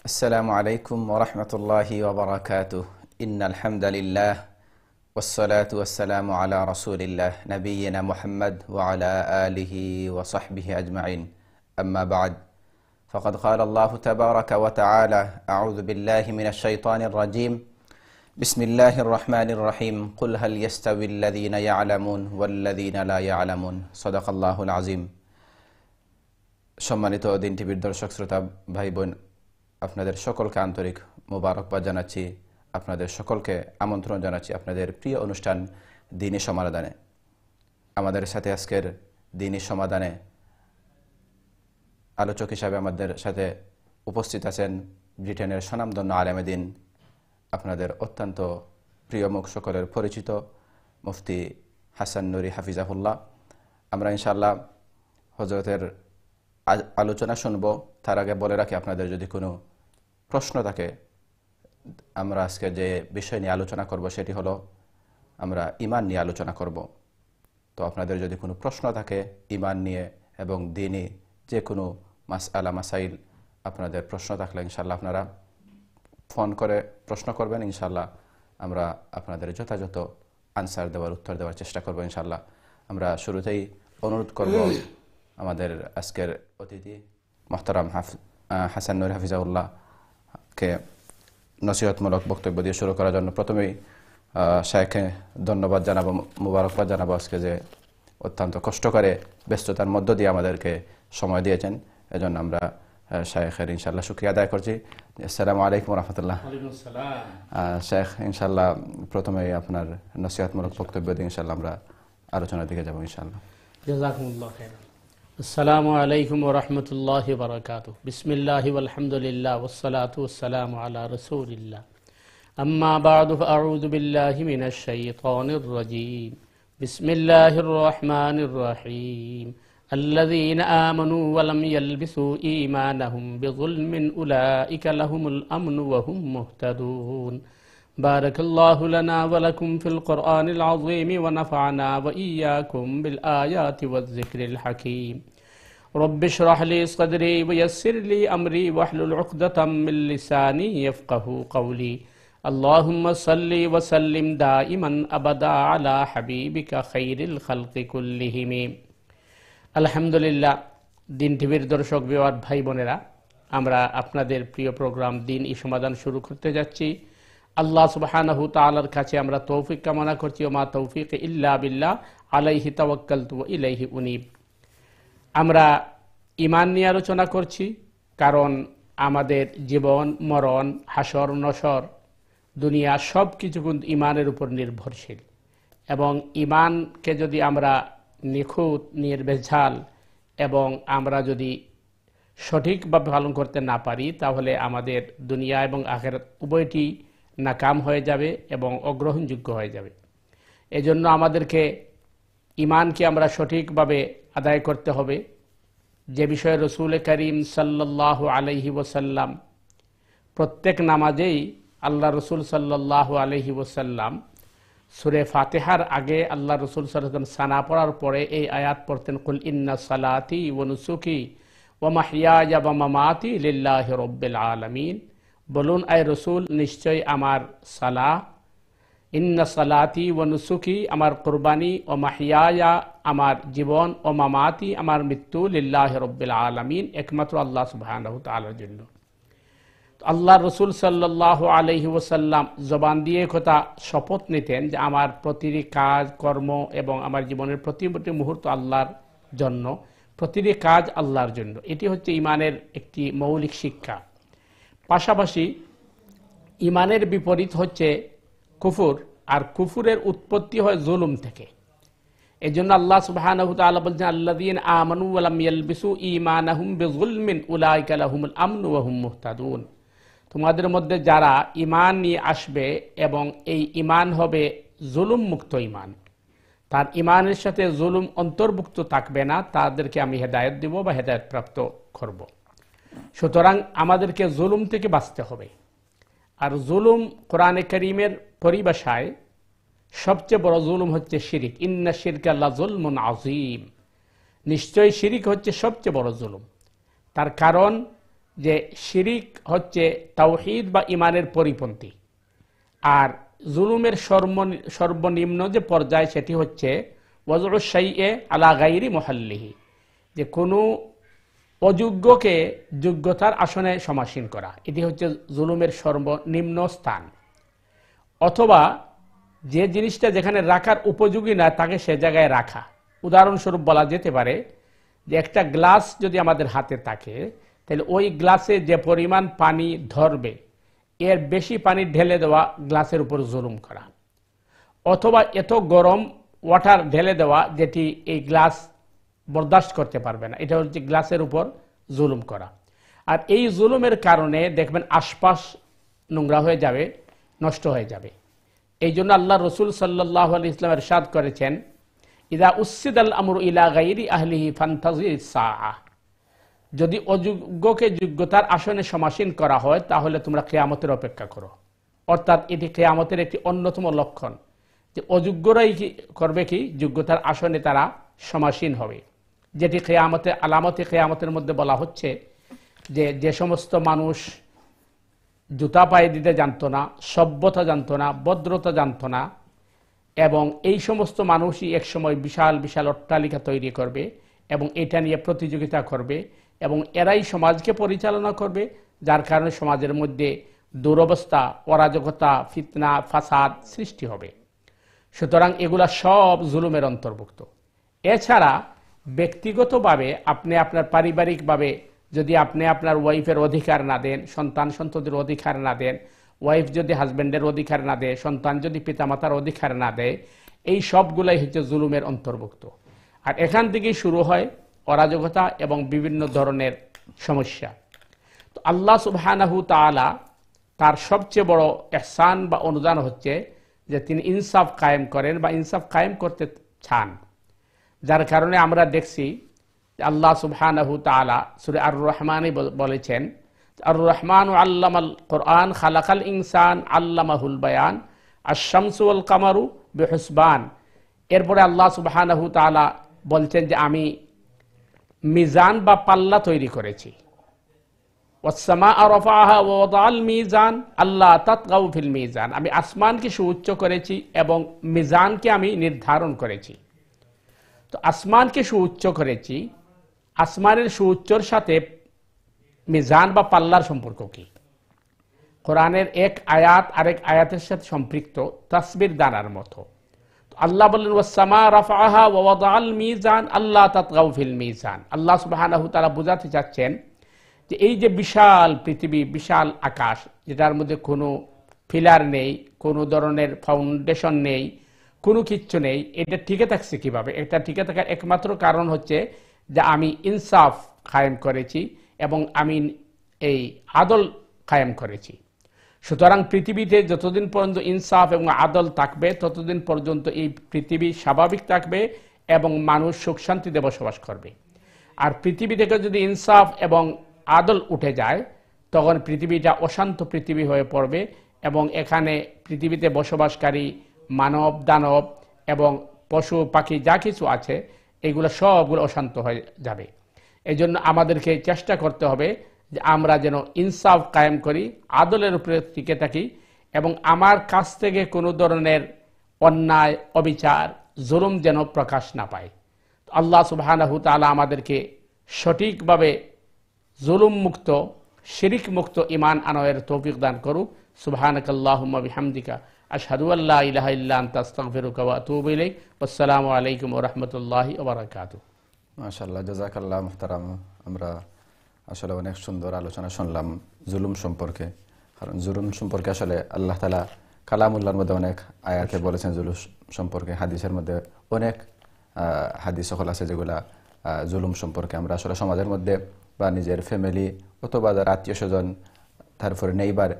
السلام عليكم ورحمة الله وبركاته إن الحمد لله والصلاة والسلام على رسول الله نبينا محمد وعلى آله وصحبه أجمعين أما بعد فقد قال الله تبارك وتعالى أعوذ بالله من الشيطان الرجيم بسم الله الرحمن الرحيم قل هل يستوي الذين يعلمون والذين لا يعلمون صدق الله العظيم সম্মানিত দিন টিভির দর্শক শ্রোতা ভাই বোন আপনাদের সকলকে আন্তরিক মোবারকবাদ জানাচ্ছি। আপনাদের সকলকে আমন্ত্রণ জানাচ্ছি আপনাদের প্রিয় অনুষ্ঠান দ্বীনি সমাধানে। আমাদের সাথে আজকের দ্বীনি সমাধানে আলোচক হিসাবে আমাদের সাথে উপস্থিত আছেন ব্রিটেনের স্বনামধন্য আলেমে দ্বীন, আপনাদের অত্যন্ত প্রিয় মুখ, সকলের পরিচিত মুফতি হাসান নুরি হাফিজাহুল্লাহ। আমরা ইনশাআল্লাহ হযরতের আলোচনা শুনবো। তার আগে বলে রাখি, আপনাদের যদি কোনো প্রশ্ন থাকে, আমরা আজকে যে বিষয় নিয়ে আলোচনা করব সেটি হলো আমরা ঈমান নিয়ে আলোচনা করব। তো আপনাদের যদি কোনো প্রশ্ন থাকে ঈমান নিয়ে এবং দ্বীনি যে কোনো মাসআলা মাসাইল, আপনাদের প্রশ্ন থাকলে ইনশাআল্লাহ আপনারা ফোন করে প্রশ্ন করবেন। ইনশাআল্লাহ আমরা আপনাদের যথাযথ আনসার দেওয়ার, উত্তর দেওয়ার চেষ্টা করব ইনশাআল্লাহ। আমরা শুরুতেই অনুরোধ করব আমাদের আজকের অতিথি মোহতারাম হাসান নুরি হাফিজাহুল্লাহকে নসিহতমূলক বক্তব্য দিয়ে শুরু করার জন্য প্রথমেই শায়েখকে ধন্যবাদ জানাবো, মুবারকবাদ জানাবো আজকে যে অত্যন্ত কষ্ট করে ব্যস্ততার মধ্য দিয়ে আমাদেরকে সময় দিয়েছেন। এজন্য আমরা শায়েখের ইনশাআল্লাহ শুকরিয়া আদায় করছি। আসসালামু আলাইকুম রাহমাতুল্লাহ। শায়েখ, ইনশাআল্লাহ প্রথমেই আপনার নসিহতমূলক বক্তব্য দিয়ে ইনশাআল্লাহ আমরা আলোচনার দিকে যাব ইনশাআল্লাহ। জাযাকুমুল্লাহ খাইরান। আসসালামু আলাইকুম ওয়া রাহমাতুল্লাহি ওয়া বারাকাতুহু। বিসমিল্লাহি ওয়াল হামদুলিল্লাহ ওয়াস সালাতু ওয়াস সালামু আলা রাসূলিল্লাহ। আম্মা বা'দু ফাআউযু বিল্লাহি মিনাশ শাইতানির রাজীম। বিসমিল্লাহির রাহমানির রাহিম। আল্লাযীনা আমানু ওয়া লাম ইয়ালবিসু ঈমানাহুম বিযুলমিন উলাইকা লাহুমুল আমনু ওয়া হুম মুহতাদুন। بارك الله لنا ولكم في القرآن العظيم ونفعنا وإياكم بالآيات والذكر الحكيم. رب اشرح لي صدري ويسر لي أمري واحلل عقدة من لساني يفقه قولي. اللهم صل وسلم دائما أبدا على حبيبك خير الخلق كلهم. الحمد لله। দিন টিভির দর্শক বিওয়ার ভাই বোনেরা, আমরা আপনাদের প্রিয় প্রোগ্রাম দ্বীন ই সমাধান শুরু করতে যাচ্ছি। আল্লাহ সুবহানাহু তাআলার কাছে আমরা তৌফিক কামনা করছি। ওয়া মা তৌফিক ইল্লা বিল্লাহ আলাইহি তাওয়াক্কালতু ওয়া ইলাইহি উনীব। আমরা ঈমান নিয়ে আলোচনা করছি, কারণ আমাদের জীবন মরণ, হাসর নসর, দুনিয়া সব কিছু কিন্তু ঈমানের উপর নির্ভরশীল। এবং ঈমানকে যদি আমরা নিখুঁত, নির্ভেজাল এবং আমরা যদি সঠিকভাবে পালন করতে না পারি, তাহলে আমাদের দুনিয়া এবং আখিরাত উভয়টি নাকাম হয়ে যাবে এবং অগ্রহণযোগ্য হয়ে যাবে। এজন্য আমাদেরকে ঈমানকে আমরা সঠিকভাবে আদায় করতে হবে। যে বিষয়ে রাসূল করিম সাল্লাল্লাহু আলাইহি ওয়াসাল্লাম প্রত্যেক নামাজেই আল্লাহ রাসূল সাল্লাল্লাহু আলাইহি ওয়াসাল্লাম সূরা ফাতিহার আগে আল্লাহ রাসূল সাল্লাল্লাহু আলাইহি ওয়াসাল্লাম সানা পড়ার পরে এই আয়াত পড়তেন, কুল ইন্না সালাতি ওয়া নুসুকি ওয়া মাহইয়ায়া ওয়া মামাতি লিল্লাহি রাব্বিল আলামিন। বলুন আয় রসুল, নিশ্চয় আমার সালাহ, ইন্না সালাতি ওয়া নুসুকি আমার কুরবানি, ও মাহইয়ায়া আমার জীবন, ও মামাতি আমার মৃত্যু, লিল্লাহি রাব্বিল আলামিন একমাত্র আল্লাহ সুবহানাহু তাআলার জন্য। আল্লাহ রসুল সাল্লাল্লাহু আলাইহি ওয়াসাল্লাম জবান দিয়ে কথা শপথ নিতেন যে আমার প্রতিটি কাজ কর্ম এবং আমার জীবনের প্রতিটি মুহূর্ত আল্লাহর জন্য, প্রতিটি কাজ আল্লাহর জন্য। এটি হচ্ছে ঈমানের একটি মৌলিক শিক্ষা। পাশাপাশি ঈমানের বিপরীত হচ্ছে কুফর, আর কুফরের উৎপত্তি হয় জুলুম থেকে। এজন্য আল্লাহ সুবহানাহু ওয়া তাআলা বলেন, আল্লাযীনা আমানু ওয়া লাম ইয়ালবিসু ঈমানাহুম বিযুলমিন উলাইকা লাহুমুল আমনু ওয়া হুম মুহতাদুন। তোমাদের মধ্যে যারা ঈমান নিয়ে আসবে এবং এই ঈমান হবে জুলুম মুক্ত ঈমান, তার ঈমানের সাথে জুলুম অন্তর্ভুক্ত থাকবে না, তাদেরকে আমি হেদায়েত দেব বা হেদায়েত প্রাপ্ত করব। সুতরাং আমাদেরকে জুলুম থেকে বাঁচতে হবে। আর জুলুম কোরআনে কারীমের পরিভাষায় সবচেয়ে বড় জুলুম হচ্ছে শিরিক। ইন্না শিরকা লাযুলমুন আযীম। নিশ্চয়ই শিরিক হচ্ছে সবচেয়ে বড় জুলুম। তার কারণ যে শিরিক হচ্ছে তাওহীদ বা ইমানের পরিপন্থী, আর জুলুমের সর্বনিম্ন যে পর্যায় সেটি হচ্ছে ওয়াজউ শাইএ আলা গায়রি মুহাল্লিহি, যে কোনো অযোগ্যকে যোগ্যতার আসনে সমাসীন করা, এটি হচ্ছে জুলুমের সর্বনিম্ন স্থান। অথবা যে জিনিসটা যেখানে রাখার উপযোগী না তাকে সে জায়গায় রাখা। উদাহরণস্বরূপ বলা যেতে পারে যে একটা গ্লাস যদি আমাদের হাতে থাকে, তাহলে ওই গ্লাসে যে পরিমাণ পানি ধরবে এর বেশি পানি ঢেলে দেওয়া গ্লাসের উপর জুলুম করা। অথবা এত গরম ওয়াটার ঢেলে দেওয়া যেটি এই গ্লাস বরদাস্ত করতে পারবে না, এটা হচ্ছে গ্লাসের উপর জুলুম করা। আর এই জুলুমের কারণে দেখবেন আশপাশ নোংরা হয়ে যাবে, নষ্ট হয়ে যাবে। এই জন্য আল্লাহ রসুল সাল্লাল্লাহু আলাইহি ওয়াসাল্লাম ইরশাদ করেছেন, ইদা উসসিদাল আমরু ইলা গায়রি আহলিহি ফান্তাজির সাআহ, যদি অযোগ্যকে যোগ্যতার আসনে সমাসীন করা হয় তাহলে তোমরা কিয়ামতের অপেক্ষা করো। অর্থাৎ এটি কিয়ামতের একটি অন্যতম লক্ষণ যে অযোগ্যরাই করবে কি যোগ্যতার আসনে তারা সমাসীন হবে, যেটি কিয়ামতে আলামতে কিয়ামতের মধ্যে বলা হচ্ছে যে যে সমস্ত মানুষ জুতা পায়ে দিতে জানতো না, সভ্যতা জানতো না, ভদ্রতা জানতো না, এবং এই সমস্ত মানুষই একসময় বিশাল বিশাল অট্টালিকা তৈরি করবে এবং এটা নিয়ে প্রতিযোগিতা করবে এবং এরাই সমাজকে পরিচালনা করবে, যার কারণে সমাজের মধ্যে দুরবস্থা, অরাজকতা, ফিতনা, ফাসাদ সৃষ্টি হবে। সুতরাং এগুলা সব জুলুমের অন্তর্ভুক্ত। এছাড়া ব্যক্তিগতভাবে আপনি আপনার পারিবারিকভাবে যদি আপনি আপনার ওয়াইফের অধিকার না দেন, সন্তান সন্ততির অধিকার না দেন, ওয়াইফ যদি হাজব্যান্ডের অধিকার না দেয়, সন্তান যদি পিতামাতার অধিকার না দেয়, এই সবগুলাই হচ্ছে জুলুমের অন্তর্ভুক্ত। আর এখান থেকেই শুরু হয় অরাজকতা এবং বিভিন্ন ধরনের সমস্যা। তো আল্লাহ সুবহানাহু তাআলা তার সবচেয়ে বড় ইহসান বা অনুদান হচ্ছে যে তিনি ইনসাফ কায়েম করেন বা ইনসাফ কায়েম করতে চান, যার কারণে আমরা দেখছি আল্লাহ সুবহানাহু তাআলা সূরা আর রহমানে বলেছেন, আর রহমান আল্লামাল কোরআন খালাকাল ইনসান আল্লামাহুল বায়ান আশ-শামসু ওয়াল কামারু বিহুসবান। এরপরে আল্লাহ সুবহানাহু তাআলা বলছেন যে আমি মিজান বা পাল্লা তৈরি করেছি, ওয়াস-সামাআ রাফাআহা ওয়া ওয়াদাআল মিজান আল্লা তাতগাউ ফিল মিজান, আমি আসমানকে সুউচ্চ করেছি এবং মিজানকে আমি নির্ধারণ করেছি। তো আসমানকে সুউচ্চ করেছি, আসমানের সুউচ্চর সাথে মিজান বা পাল্লার সম্পর্ক কি? কোরআনের এক আয়াত আরেক আয়াতের সাথে সম্পৃক্ত তাসবির দানার মতো। আল্লাহ বললেন ওয়াস-সামা রাফাআহা ওয়া ওয়াদাআল মিজান আল্লা তাতগাউ ফিল মিজান। আল্লাহ সুবহানাহু তাআলা বোঝাতে চাচ্ছেন যে এই যে বিশাল পৃথিবী, বিশাল আকাশ, যেটার মধ্যে কোনো পিলার নেই, কোনো ধরনের ফাউন্ডেশন নেই, কোনো কিচ্ছু নেই, এটা টিকে থাকছে কিভাবে? এটা টিকে থাকার একমাত্র কারণ হচ্ছে যে আমি ইনসাফ কায়েম করেছি এবং আমি এই আদল কায়েম করেছি। সুতরাং পৃথিবীতে যতদিন পর্যন্ত ইনসাফ এবং আদল থাকবে ততদিন পর্যন্ত এই পৃথিবী স্বাভাবিক থাকবে এবং মানুষ সুখ শান্তিতে বসবাস করবে। আর পৃথিবী থেকে যদি ইনসাফ এবং আদল উঠে যায় তখন পৃথিবীটা অশান্ত পৃথিবী হয়ে পড়বে এবং এখানে পৃথিবীতে বসবাসকারী মানব, দানব এবং পশু পাখি যা কিছু আছে এগুলো সবগুলো অশান্ত হয়ে যাবে। এই জন্য আমাদেরকে চেষ্টা করতে হবে যে আমরা যেন ইনসাফ কায়েম করি, আদলের উপরে টিকে থাকি এবং আমার কাছ থেকে কোনো ধরনের অন্যায়, অবিচার, জুলুম যেন প্রকাশ না পায়। আল্লাহ সুবহানাহু তাআলা আমাদেরকে সঠিকভাবে জুলুম মুক্ত, শিরিক মুক্ত ঈমান আনয়ের তৌফিক দান করুক। সুবহানাকাল্লাহুম্মা বিহামদিকা আশহাদু আল্লা ইলাহা ইল্লা আনতা আস্তাগফিরুকা ওয়া আতুবু ইলাইক। আসসালামু আলাইকুম ওয়া রাহমাতুল্লাহি ওয়া বারাকাতুহু। মাশাআল্লাহ, জাযাকাল্লাহ মুহতারাম। আমরা আসলে অনেক সুন্দর আলোচনা শুনলাম জুলুম সম্পর্কে। কারণ জুলুম সম্পর্কে আসলে আল্লাহ তাআলা কালামুল্লাহর মধ্যে অনেক আয়াতে বলেছেন জুলুম সম্পর্কে, হাদিসের মধ্যে অনেক হাদিস সকল আছে যেগুলা জুলুম সম্পর্কে। আমরা আসলে সমাজের মধ্যে বা নিজের ফ্যামিলি অথবা যারা আত্মীয় স্বজন, তারপরে নেইবার,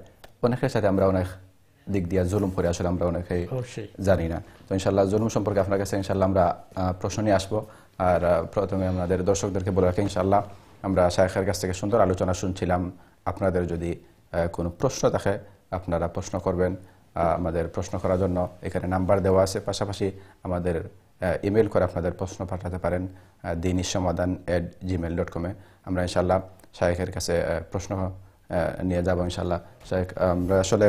অনেকের সাথে আমরা অনেক দিক দিয়ে জুলুম করে আসলে আমরা অনেকেই জানি না। তো ইনশাআল্লাহ জুলুম সম্পর্কে আপনার কাছে ইনশাআল্লাহ আমরা প্রশ্ন নিয়ে আসবো। আর প্রথমে আমাদের দর্শকদেরকে বলে রাখি ইনশাআল্লাহ আমরা শায়খের কাছ থেকে সুন্দর আলোচনা শুনছিলাম। আপনাদের যদি কোনো প্রশ্ন থাকে আপনারা প্রশ্ন করবেন। আমাদের প্রশ্ন করার জন্য এখানে নাম্বার দেওয়া আছে, পাশাপাশি আমাদের ইমেল করে আপনাদের প্রশ্ন পাঠাতে পারেন dinissomadan@gmail.com-এ। আমরা ইনশাআল্লাহ শায়েখের কাছে প্রশ্ন নিয়ে যাব ইনশাআল্লাহ। শায়েখ, আমরা আসলে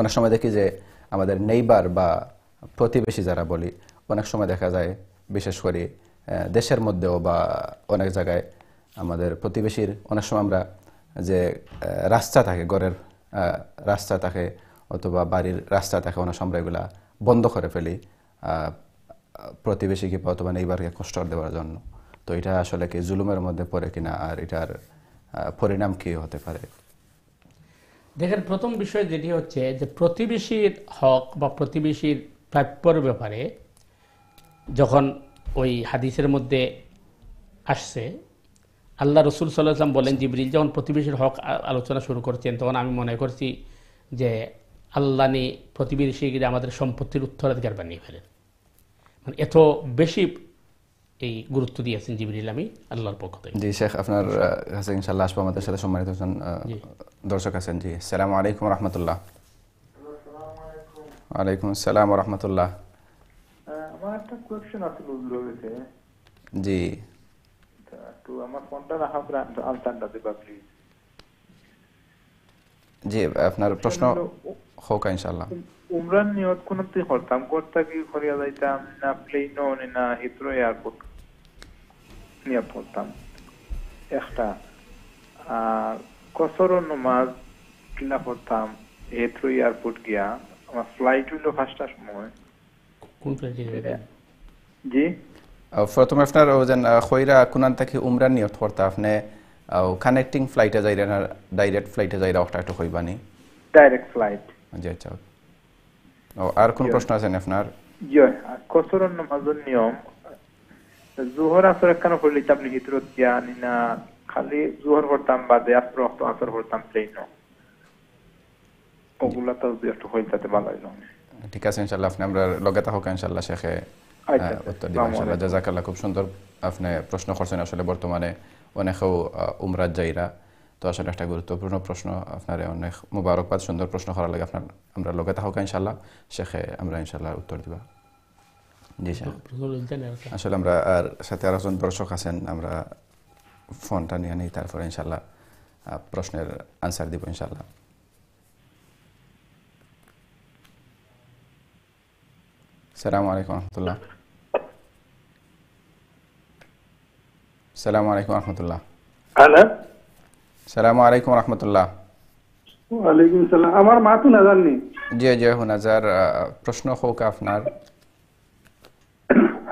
অনেক সময় দেখি যে আমাদের নেইবার বা প্রতিবেশী যারা বলি, অনেক সময় দেখা যায় বিশেষ করে দেশের মধ্যেও বা অনেক জায়গায় আমাদের প্রতিবেশীর অনেক সময় আমরা যে রাস্তা থাকে, ঘরের রাস্তা থাকে অথবা বাড়ির রাস্তা থাকে, অনেক সময় এগুলা বন্ধ করে ফেলি প্রতিবেশীকে অথবা নেইবারকে কষ্ট দেওয়ার জন্য। তো এটা আসলে কি জুলুমের মধ্যে পড়ে কিনা, আর এটার পরিণাম কি হতে পারে? দেখেন, প্রথম বিষয় যেটি হচ্ছে যে প্রতিবেশীর হক বা প্রতিবেশীর প্রাপ্যর ব্যাপারে যখন ওই হাদিসের মধ্যে আসছে, আল্লাহ রসুল সাল্লাল্লাহু আলাইহি ওয়াসাল্লাম বলেন, জিবরিল যখন প্রতিবেশীর হক আলোচনা শুরু করছেন, তখন আমি মনে করছি যে আল্লাহ নি প্রতিবেশীকে আমাদের সম্পত্তির উত্তরাধিকার বানিয়ে ফেলেন। মানে এত বেশি এই গুরুত্ব দিয়েছেন জিবরিল আমি আল্লাহর পক্ষ থেকে। জি শেখ, আপনার কাছে ইনশাআল্লাহ আসবো। আমাদের সাথে সম্মানিত দর্শক আছেন। জি, আসসালামু আলাইকুম রহমতুল্লাহ। ওয়ালাইকুম আসসালাম রহমতুল্লাহ। আমার একটা কোয়েশ্চেন আছে বুঝলো হয়েছে। জি, তো আমার ফোনটা রাখা আনসারটা দিবা প্লিজ। জি, আপনার প্রশ্ন হোক ইনশাআল্লাহ। উমরান নিয়ত কোন তুই করতাম করতে কি করিয়া যাইতাম না প্লেনও না হিথ্রো এয়ারপোর্ট নিয়ত করতাম একটা, আর কসর নামাজ কিলা করতাম হিথ্রো এয়ারপোর্ট গিয়া। আমার ফ্লাইট হইলো 5টার সময়। কোন ফ্লাইটে যাবেন? জি, প্রথমে আপনার ওজন খয়রা কুনান থেকে উমরান নিয়ত করতে আপনি কানেক্টিং ফ্লাইটে যাইরা না ডাইরেক্ট ফ্লাইটে যাইরা ওটা একটু কইবানি? Direct flight. জি, আচ্ছা। আর কোন প্রশ্ন আছে আপনার? জি, কসর নামাজের নিয়ম জোহর আসর কেন পড়লে আপনি হিতরত গিয়া না খালি জোহর করতাম বাদে আসর ওয়াক্ত আসর করতাম প্লেন ওগুলা তো একটু হইতাতে ভালো হইলো। ঠিক আছে ইনশাআল্লাহ, আপনি আমরা লগাতে হোক ইনশাআল্লাহ শেখে উত্তর দিবেন ইনশাআল্লাহ। জাযাকাল্লাহ, খুব সুন্দর আপনি প্রশ্ন করছেন। আসলে বর্তমানে অনেকেও উমরাত যাইরা, তো আসলে একটা গুরুত্বপূর্ণ প্রশ্ন। আপনার অনেক মুবারকবাদ, সুন্দর প্রশ্ন করার লাগে আপনার আমরা লগাতে হোক ইনশাআল্লাহ শেখে আমরা ইনশাআল্লাহ উত্তর দিবা। জি স্যার, আসলে আমরা আর সাথে আরো জন দর্শক আছেন, আমরা ফোনটা নিয়ে নিই, তারপরে ইনশাআল্লাহ প্রশ্নের আনসার দিব ইনশাআল্লাহ। আসসালামু আলাইকুম রহমতুল্লাহ। আসসালামু আলাইকুম রহমতুল্লাহ। হ্যালো, আসসালামু আলাইকুম রহমতুল্লাহ। ওয়ালাইকুম সালাম। আমার মা তো না জাননি। জি জি, হুনাজার প্রশ্ন হোক আপনার।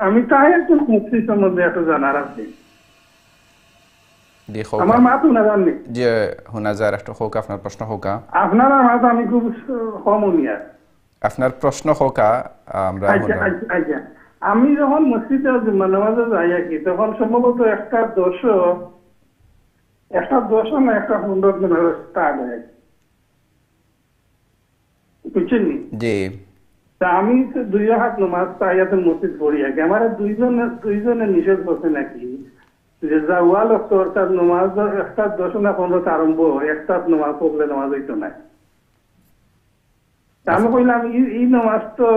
আমি চাই একজন মুফতি সম্বন্ধে একটু জানার আছে। জি হোক, আমার মা তো না জাননি। জি হুনাজার একটু হোক আপনার প্রশ্ন হোক। আপনার মা তো আমি খুব কম উনিয়া। আপনার প্রশ্ন হোক আমরা। আচ্ছা, আমি যখন মসজিদে নামাজে যাই আর কি, তখন সম্ভবত একটা দশ না একটা 15 স্টার্ট হয়, বুঝছেন? জি, তা আমি 2 রাকাত নামাজ তাহিয়াতুল মসজিদ পড়ি আর কি। আমার দুইজনে নিষেধ করছে নাকি যে জাওয়াল অর্থাৎ নামাজ 1:10 না 15 আরম্ভ হয়, 1 নামাজ পড়লে নামাজ হইতো না। আমি কইলাম এই নামাজ তো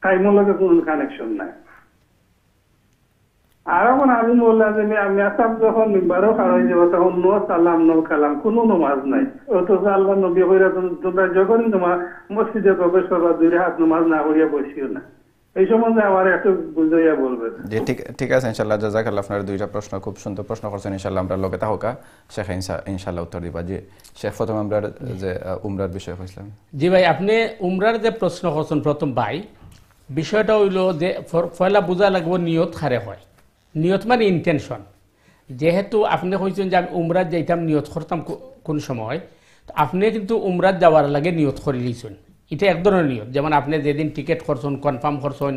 টাইমের লগে কোন কানেকশন নাই। আর এখন আমি বললাম যে আমি আসাম যখন মিম্বারও খাড়া হয়ে যাবো তখন নো সালাম নো কালাম কোনো নামাজ নাই। অথচ আল্লাহ নবী কইরা তোমরা যখনই তোমার মসজিদে প্রবেশ করবা 2 রাকাত নামাজ না পড়িয়া বসিও না। এই সম্বন্ধে আমার একটু বুঝাইয়া বলবেন। জি ঠিক আছে ইনশাআল্লাহ। জাযাকাল্লাহ, আপনার দুইটা প্রশ্ন খুব সুন্দর প্রশ্ন করছেন। ইনশাআল্লাহ আমরা লগে থাকা শেখ ইনশাআল্লাহ উত্তর দিবা। জি শেখ, প্রথম আমরা যে উমরার বিষয় কইছিলাম। জি ভাই, আপনি উমরার যে প্রশ্ন করছেন প্রথম ভাই, বিষয়টা হইল যে পয়লা বোঝা লাগবে নিয়ত খারে হয়। নিয়ত মানে ইন্টেনশন। যেহেতু আপনি কইছেন যে আমি উমরাত যাইতাম নিয়ত করতাম কোন সময়, তো আপনি কিন্তু উমরাত যাওয়ার লাগে নিয়ত করে লিয়েছেন। এটা এক ধরনের নিয়ত। যেমন আপনি যেদিন টিকিট করছেন, কনফার্ম করছেন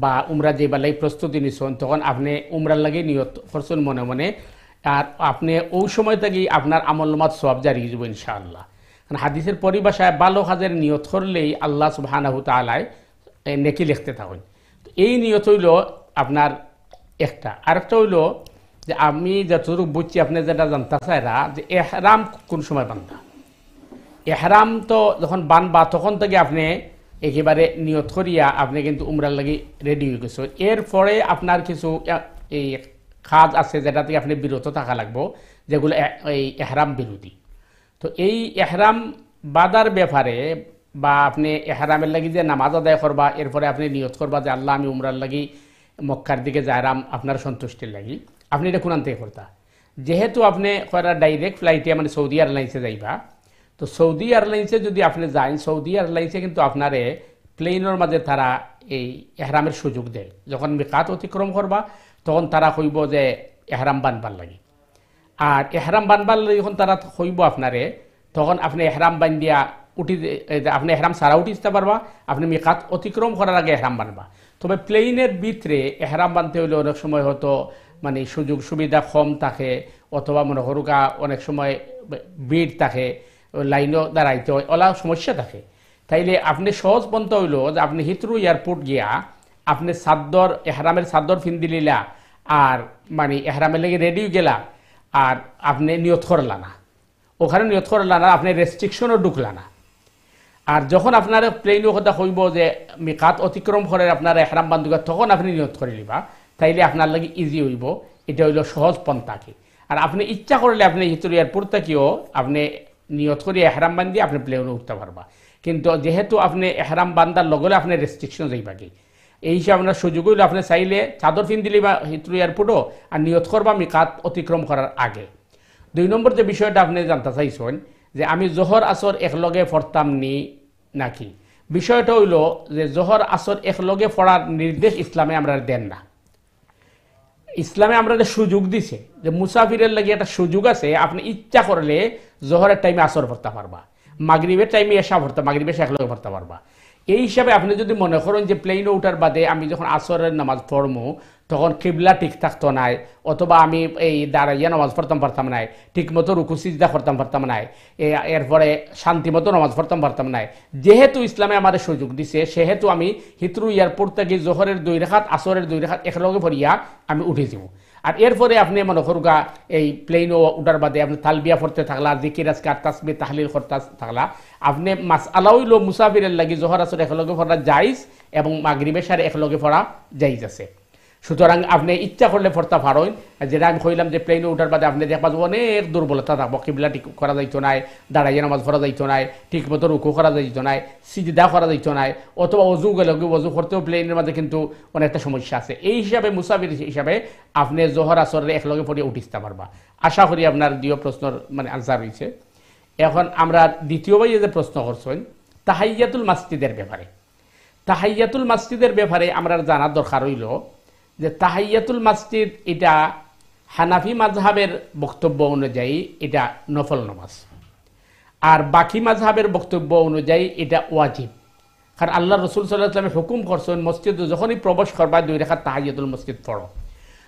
বা উমরা যেবার লাগে প্রস্তুতি নিছেন, তখন আপনি উমরার লাগে নিয়ত করছেন মনে মনে। আর আপনি ওই সময় থেকেই আপনার আমলনামাত সওয়াব জারি হয়ে যাবে ইনশাআল্লাহ। কারণ হাদিসের পরিভাষায় ভালো কাজের নিয়ত করলেই আল্লাহ সুবহানাহু তাআলা নেকি লিখতে থাকেন। তো এই নিয়ত হইল আপনার একটা। আরেকটা হইল যে আমি যতটুকু বুঝছি, আপনি যেটা জানতে চাইরা যে এহরাম কোন সময় বান্ধা। এহরাম তো যখন বানবা তখন থেকে আপনি একেবারে নিয়ত করিয়া আপনি কিন্তু উমরার লাগি রেডি হয়ে গেছে। এরপরে আপনার কিছু এই কাজ আছে যেটা থেকে আপনি বিরত থাকা লাগবো, যেগুলো এই এহরাম বিরোধী। তো এই এহরাম বাদার ব্যাপারে বা আপনি এহরামের লাগি যে নামাজ আদায় করবা, এরপরে আপনি নিয়ত করবা যে আল্লাহ আমি উমরার লাগি মক্কার দিকে যাইরাম আপনার সন্তুষ্টির লাগি, আপনি এটা কোনান থেকে করতা। যেহেতু আপনি ডাইরেক্ট ফ্লাইটে মানে সৌদি এয়ারলাইন্সে যাইবা, তো সৌদি এয়ারলাইন্সে যদি আপনি যান, সৌদি এয়ারলাইন্সে কিন্তু আপনারে প্লেনের মাঝে তারা এই এহরামের সুযোগ দেয়। যখন মিকাত অতিক্রম করবা তখন তারা কইব যে এহরাম বানবার লাগি, আর এহরাম বানবার লাগি যখন তারা কইব আপনারে, তখন আপনি এহরাম বান্ধিয়া আপনি এহরাম সারা উঠে যেতে পারবা, আপনি মিকাত অতিক্রম করার আগে এহরাম বানবা। তবে প্লেনের ভিতরে এহরাম বানতে হইলে অনেক সময় হয়তো মানে সুযোগ সুবিধা কম থাকে, অথবা মনে করুকা অনেক সময় ভিড় থাকে, লাইনও দাঁড়াইতে হয়, ওলা সমস্যা থাকে। তাইলে আপনি সহজ পন্থা হইল যে আপনি হিথ্রো এয়ারপোর্ট গিয়া আপনি চাদর এহরামের চাদর ফিন্দি লিলা, আর মানে এহরামের লেগে রেডি গেলা, আর আপনি নিয়ত করলা না, ওখানে নিয়ত করলা না, আপনি রেস্ট্রিকশনও ঢুকলা না। আর যখন আপনার প্লেনও কথা কইব যে মিকাত অতিক্রম করে আপনার এহরাম বান্ধুকা, তখন আপনি নিয়ত করে নিবা, তাইলে আপনার লাগে ইজি হইব। এটা হইল সহজ পন্থাকে। আর আপনি ইচ্ছা করলে আপনি হিথ্রো এয়ারপোর্ট থেকেও আপনি নিয়ত করে এহরাম বান্ধি আপনি প্লেনে উঠতে পারবা। কিন্তু যেহেতু আপনি এহরাম বান্ধার লগে আপনি রেস্ট্রিকশন যাইবা কি, এই হিসাবে আপনার সুযোগ হইলে আপনি চাইলে চাদর ফিন দিলে বা হিথ্রো এয়ারপোর্টও, আর নিয়ত করবা মিকাত অতিক্রম করার আগে। 2 নম্বর যে বিষয়টা আপনি জানতে চাইছেন যে আমি জোহর আসর একলগে পড়তাম নি নাকি, বিষয়টা হইল যে জোহর আসর একলগে পড়ার নির্দেশ ইসলামে আমরা দেন না। ইসলামে আমরা সুযোগ দিছে যে মুসাফিরের লাগে একটা সুযোগ আছে, আপনি ইচ্ছা করলে জোহরের টাইমে আসর পড়তে পারবা, মাগরিবের টাইমে এসা পড়তে, মাগরিবে এসে একলগে পড়তে পারবা। এই হিসাবে আপনি যদি মনে করেন যে প্লেনে উঠার বাদে আমি যখন আসরের নামাজ পড়বো তখন কিবলা ঠিক থাকতো নাই, অথবা আমি এই দাঁড়াইয়া নামাজ পড়তাম পারতাম নাই, ঠিক মতো রুকু সিজদা করতাম পারতাম নাই, এরপরে শান্তি মতো নামাজ পড়তাম পারতাম নাই, যেহেতু ইসলামে আমাদের সুযোগ দিছে, সেহেতু আমি হিথ্রো এয়ারপোর্ট থেকে জোহরের 2 রাকাত আসরের 2 রাকাত একলগে পড়িয়া আমি উঠে যাব। আর এরপরে আপনি মনে করুকা এই প্লেনও উঠার বাদে আপনি তালবিয়া পড়তে থাকলা, জিকির আজকার তাসবিহ তাহলিল করতে থাকলা, আপনি মাসআলা হইল মুসাফিরের লাগি জোহর আসর একলগে পড়া জায়েজ এবং মাগরিবের সাথে একলগে পড়া জায়েজ আছে। সুতরাং আপনি ইচ্ছা করলে পড়তে পারেন। যেটা আমি কইলাম যে প্লেনে উঠার বাদে আপনি দেখবা অনেক দুর্বলতা থাকবো, কিবলা ঠিক করা যাইতো নাই, দাঁড়াইয়া নামাজ পড়া যাইতো নাই, ঠিক মতো রুকু করা যাইতো নাই, সিজদা করা যাইতো নাই, অথবা অজু গেলে অজু করতেও প্লেনের মাঝে কিন্তু অনেকটা সমস্যা আছে। এই হিসাবে মুসাফির হিসাবে আপনি জোহর আসরে একলগে পড়িয়ে উঠিতে পারবা। আশা করি আপনার 2 প্রশ্নের মানে আনসার হয়েছে। এখন আমরা দ্বিতীয়বার যে প্রশ্ন করছেন তাহাইয়াতুল মসজিদের ব্যাপারে, তাহাইয়াতুল মসজিদের ব্যাপারে আমরা জানার দরকার হইল যে তাহাইয়াতুল মসজিদ এটা হানাফি মাযহাবের বক্তব্য অনুযায়ী এটা নফল নামাজ, আর বাকি মাযহাবের বক্তব্য অনুযায়ী এটা ওয়াজিব। কারণ আল্লাহ রাসূল সাল্লাল্লাহু আলাইহি ওয়াসাল্লাম হুকুম করছেন মসজিদে যখনই প্রবেশ করবা 2 রাকাত তাহাইয়াতুল মসজিদ পড়ো।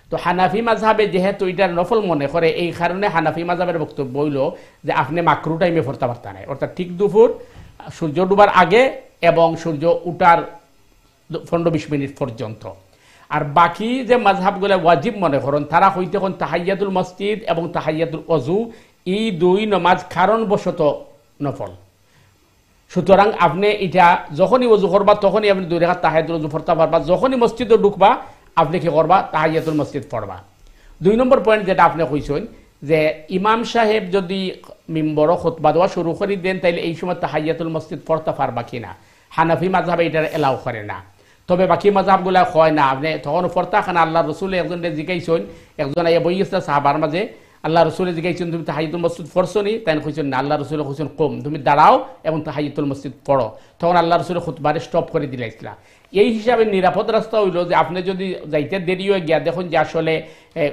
তো হানাফি মাযহাবে যেহেতু এটা নফল মনে করে, এই কারণে হানাফি মাযহাবের বক্তব্য হইল যে আপনি মাকরু টাইমে পড়তে পারতেন না, অর্থাৎ ঠিক দুপুর সূর্য ডুবার আগে এবং সূর্য উঠার 15-20 মিনিট পর্যন্ত। আর বাকি যে মাযহাবগুলো ওয়াজিব মনে করেন তারা হইতে কোন তাহাইয়াতুল মসজিদ এবং তাহাইয়াতুল ওযু এই 2 নামাজ কারণবশত নফল। সুতরাং আপনি এটা যখনই ওযু করবা তখনই আপনি 2 রাকাত তাহাইয়াতুল ওযু পড়তে পারবা, যখনই মসজিদে ঢুকবা আপনি কি করবা তাহাইয়াতুল মসজিদ পড়বা। 2 নম্বর পয়েন্ট যেটা আপনি কইছেন যে ইমাম সাহেব যদি মিম্বর খুতবা দেওয়া শুরু করে দেন তাইলে এই সময় তাহাইয়াতুল মসজিদ পড়তে পারবা কিনা, হানাফি মাযহাবে এটা এলাও করে না। তবে বাকি মাযহাবগুলা হয় না, আপনি তখন পড়তা খান। আল্লাহ রসুল একজনকে জিজ্ঞাইছেন, একজন আইয়া বই গেছিল সাহাবার মাঝে, আল্লাহ রসুলে জিজ্ঞাইছেন তুমি তাহাইয়াতুল মসজিদ পড়ছো নি? তাই কইছেন না। আল্লাহ রসুল কইছেন কম, তুমি দাঁড়াও এবং তাহাইয়াতুল মসজিদ পড়ো। তখন আল্লাহ রসুল খুতবারে স্টপ করে দিলাইছিলা। এই হিসাবে নিরাপদ রাস্তা হইল যে আপনি যদি যাইতে দেরি হয়ে গিয়া দেখুন যে আসলে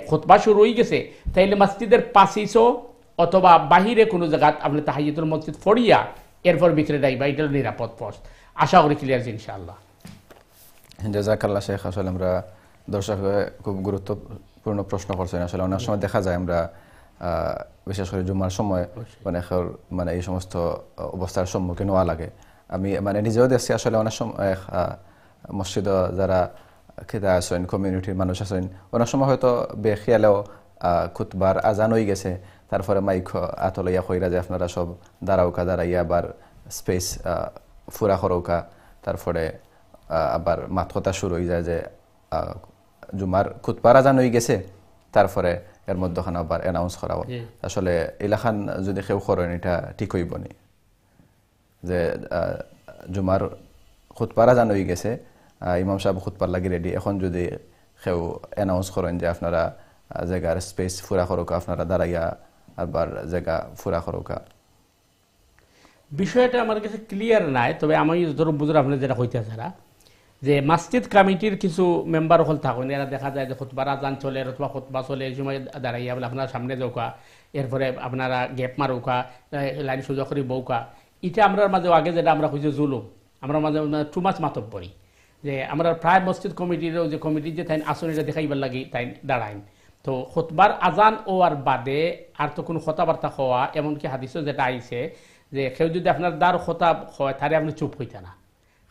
খুতবা শুরু হয়ে গেছে, তাইলে মসজিদের পাশিসো অথবা বাহিরে কোনো জায়গা আপনি তাহাইয়াতুল মসজিদ পড়িয়া এরপর ভিতরে যাইবা, এটা নিরাপদ পথ। আশা করি ক্লিয়ার ইনশাআল্লাহ। জাযাকাল্লাহ শেখ। আসলে আমরা দর্শক খুব গুরুত্বপূর্ণ প্রশ্ন করছেন। আসলে অনেক সময় দেখা যায় আমরা বিশেষ করে জুমার সময় মানে এই সমস্ত অবস্থার সম্মুখীন হওয়া লাগে। আমি মানে নিজেও দেখছি আসলে অনেক সময় মসজিদ যারা খেতে আসেন, কমিউনিটির মানুষ আছেন, অনেক সময় হয়তো বেখেয়ালেও খুতবার আজান হয়ে গেছে, তারপরে মাইক আতলাইয়া কইরা যে আপনারা সব দাঁড়াউকা, দাঁড়াইয়া আবার স্পেস ফুরা করৌকা, তারপরে আবার মাত কথা শুরু হয়ে যায় যে জুমার খুতবার আজান হয়ে গেছে, তারপরে এর মধ্যখানে আবার অ্যানাউন্স করা আসলে এলাখান যদি কেউ করেন এটা ঠিক হইব নি যে জুমার খুতবার আজান হয়ে গেছে ইমাম সাহেব খুতবার লাগি রেডি এখন যদি কেউ অ্যানাউন্স করেন যে আপনারা জায়গার স্পেস ফুরা করুকা আপনারা দাঁড়াইয়া আবার জায়গা ফুরা করুকা বিষয়টা আমার কাছে ক্লিয়ার নাই তবে আমি ধরুন বুঝুন আপনি যেটা কইতে ছাড়া যে মসজিদ কমিটির কিছু মেম্বার হল থাকেন এরা দেখা যায় যে খুতবার আজান চলে অথবা খুতবা চলে এই সময় দাঁড়াইয়া বলে আপনারা সামনে যাওকা এরপরে আপনারা গ্যাপ মারুকা লাইন সোজা করে বউকা এটা আমরা মাঝে আগে যেটা আমরা কইছি জুলুম আমরা মাঝে টু মাছ মাতব পড়ি যে আমরা প্রায় মসজিদ কমিটিরও যে কমিটির যে তাই আসনিটা দেখাইবার লাগি তাই দাঁড়াইন তো খুতবার আজান ও আর বাদে আর তো কোনো কথাবার্তা হওয়া এমনকি হাদিসও যেটা আইছে যে কেউ যদি আপনার দ্বার খোতা হয় তাহলে আপনি চুপ হইতে না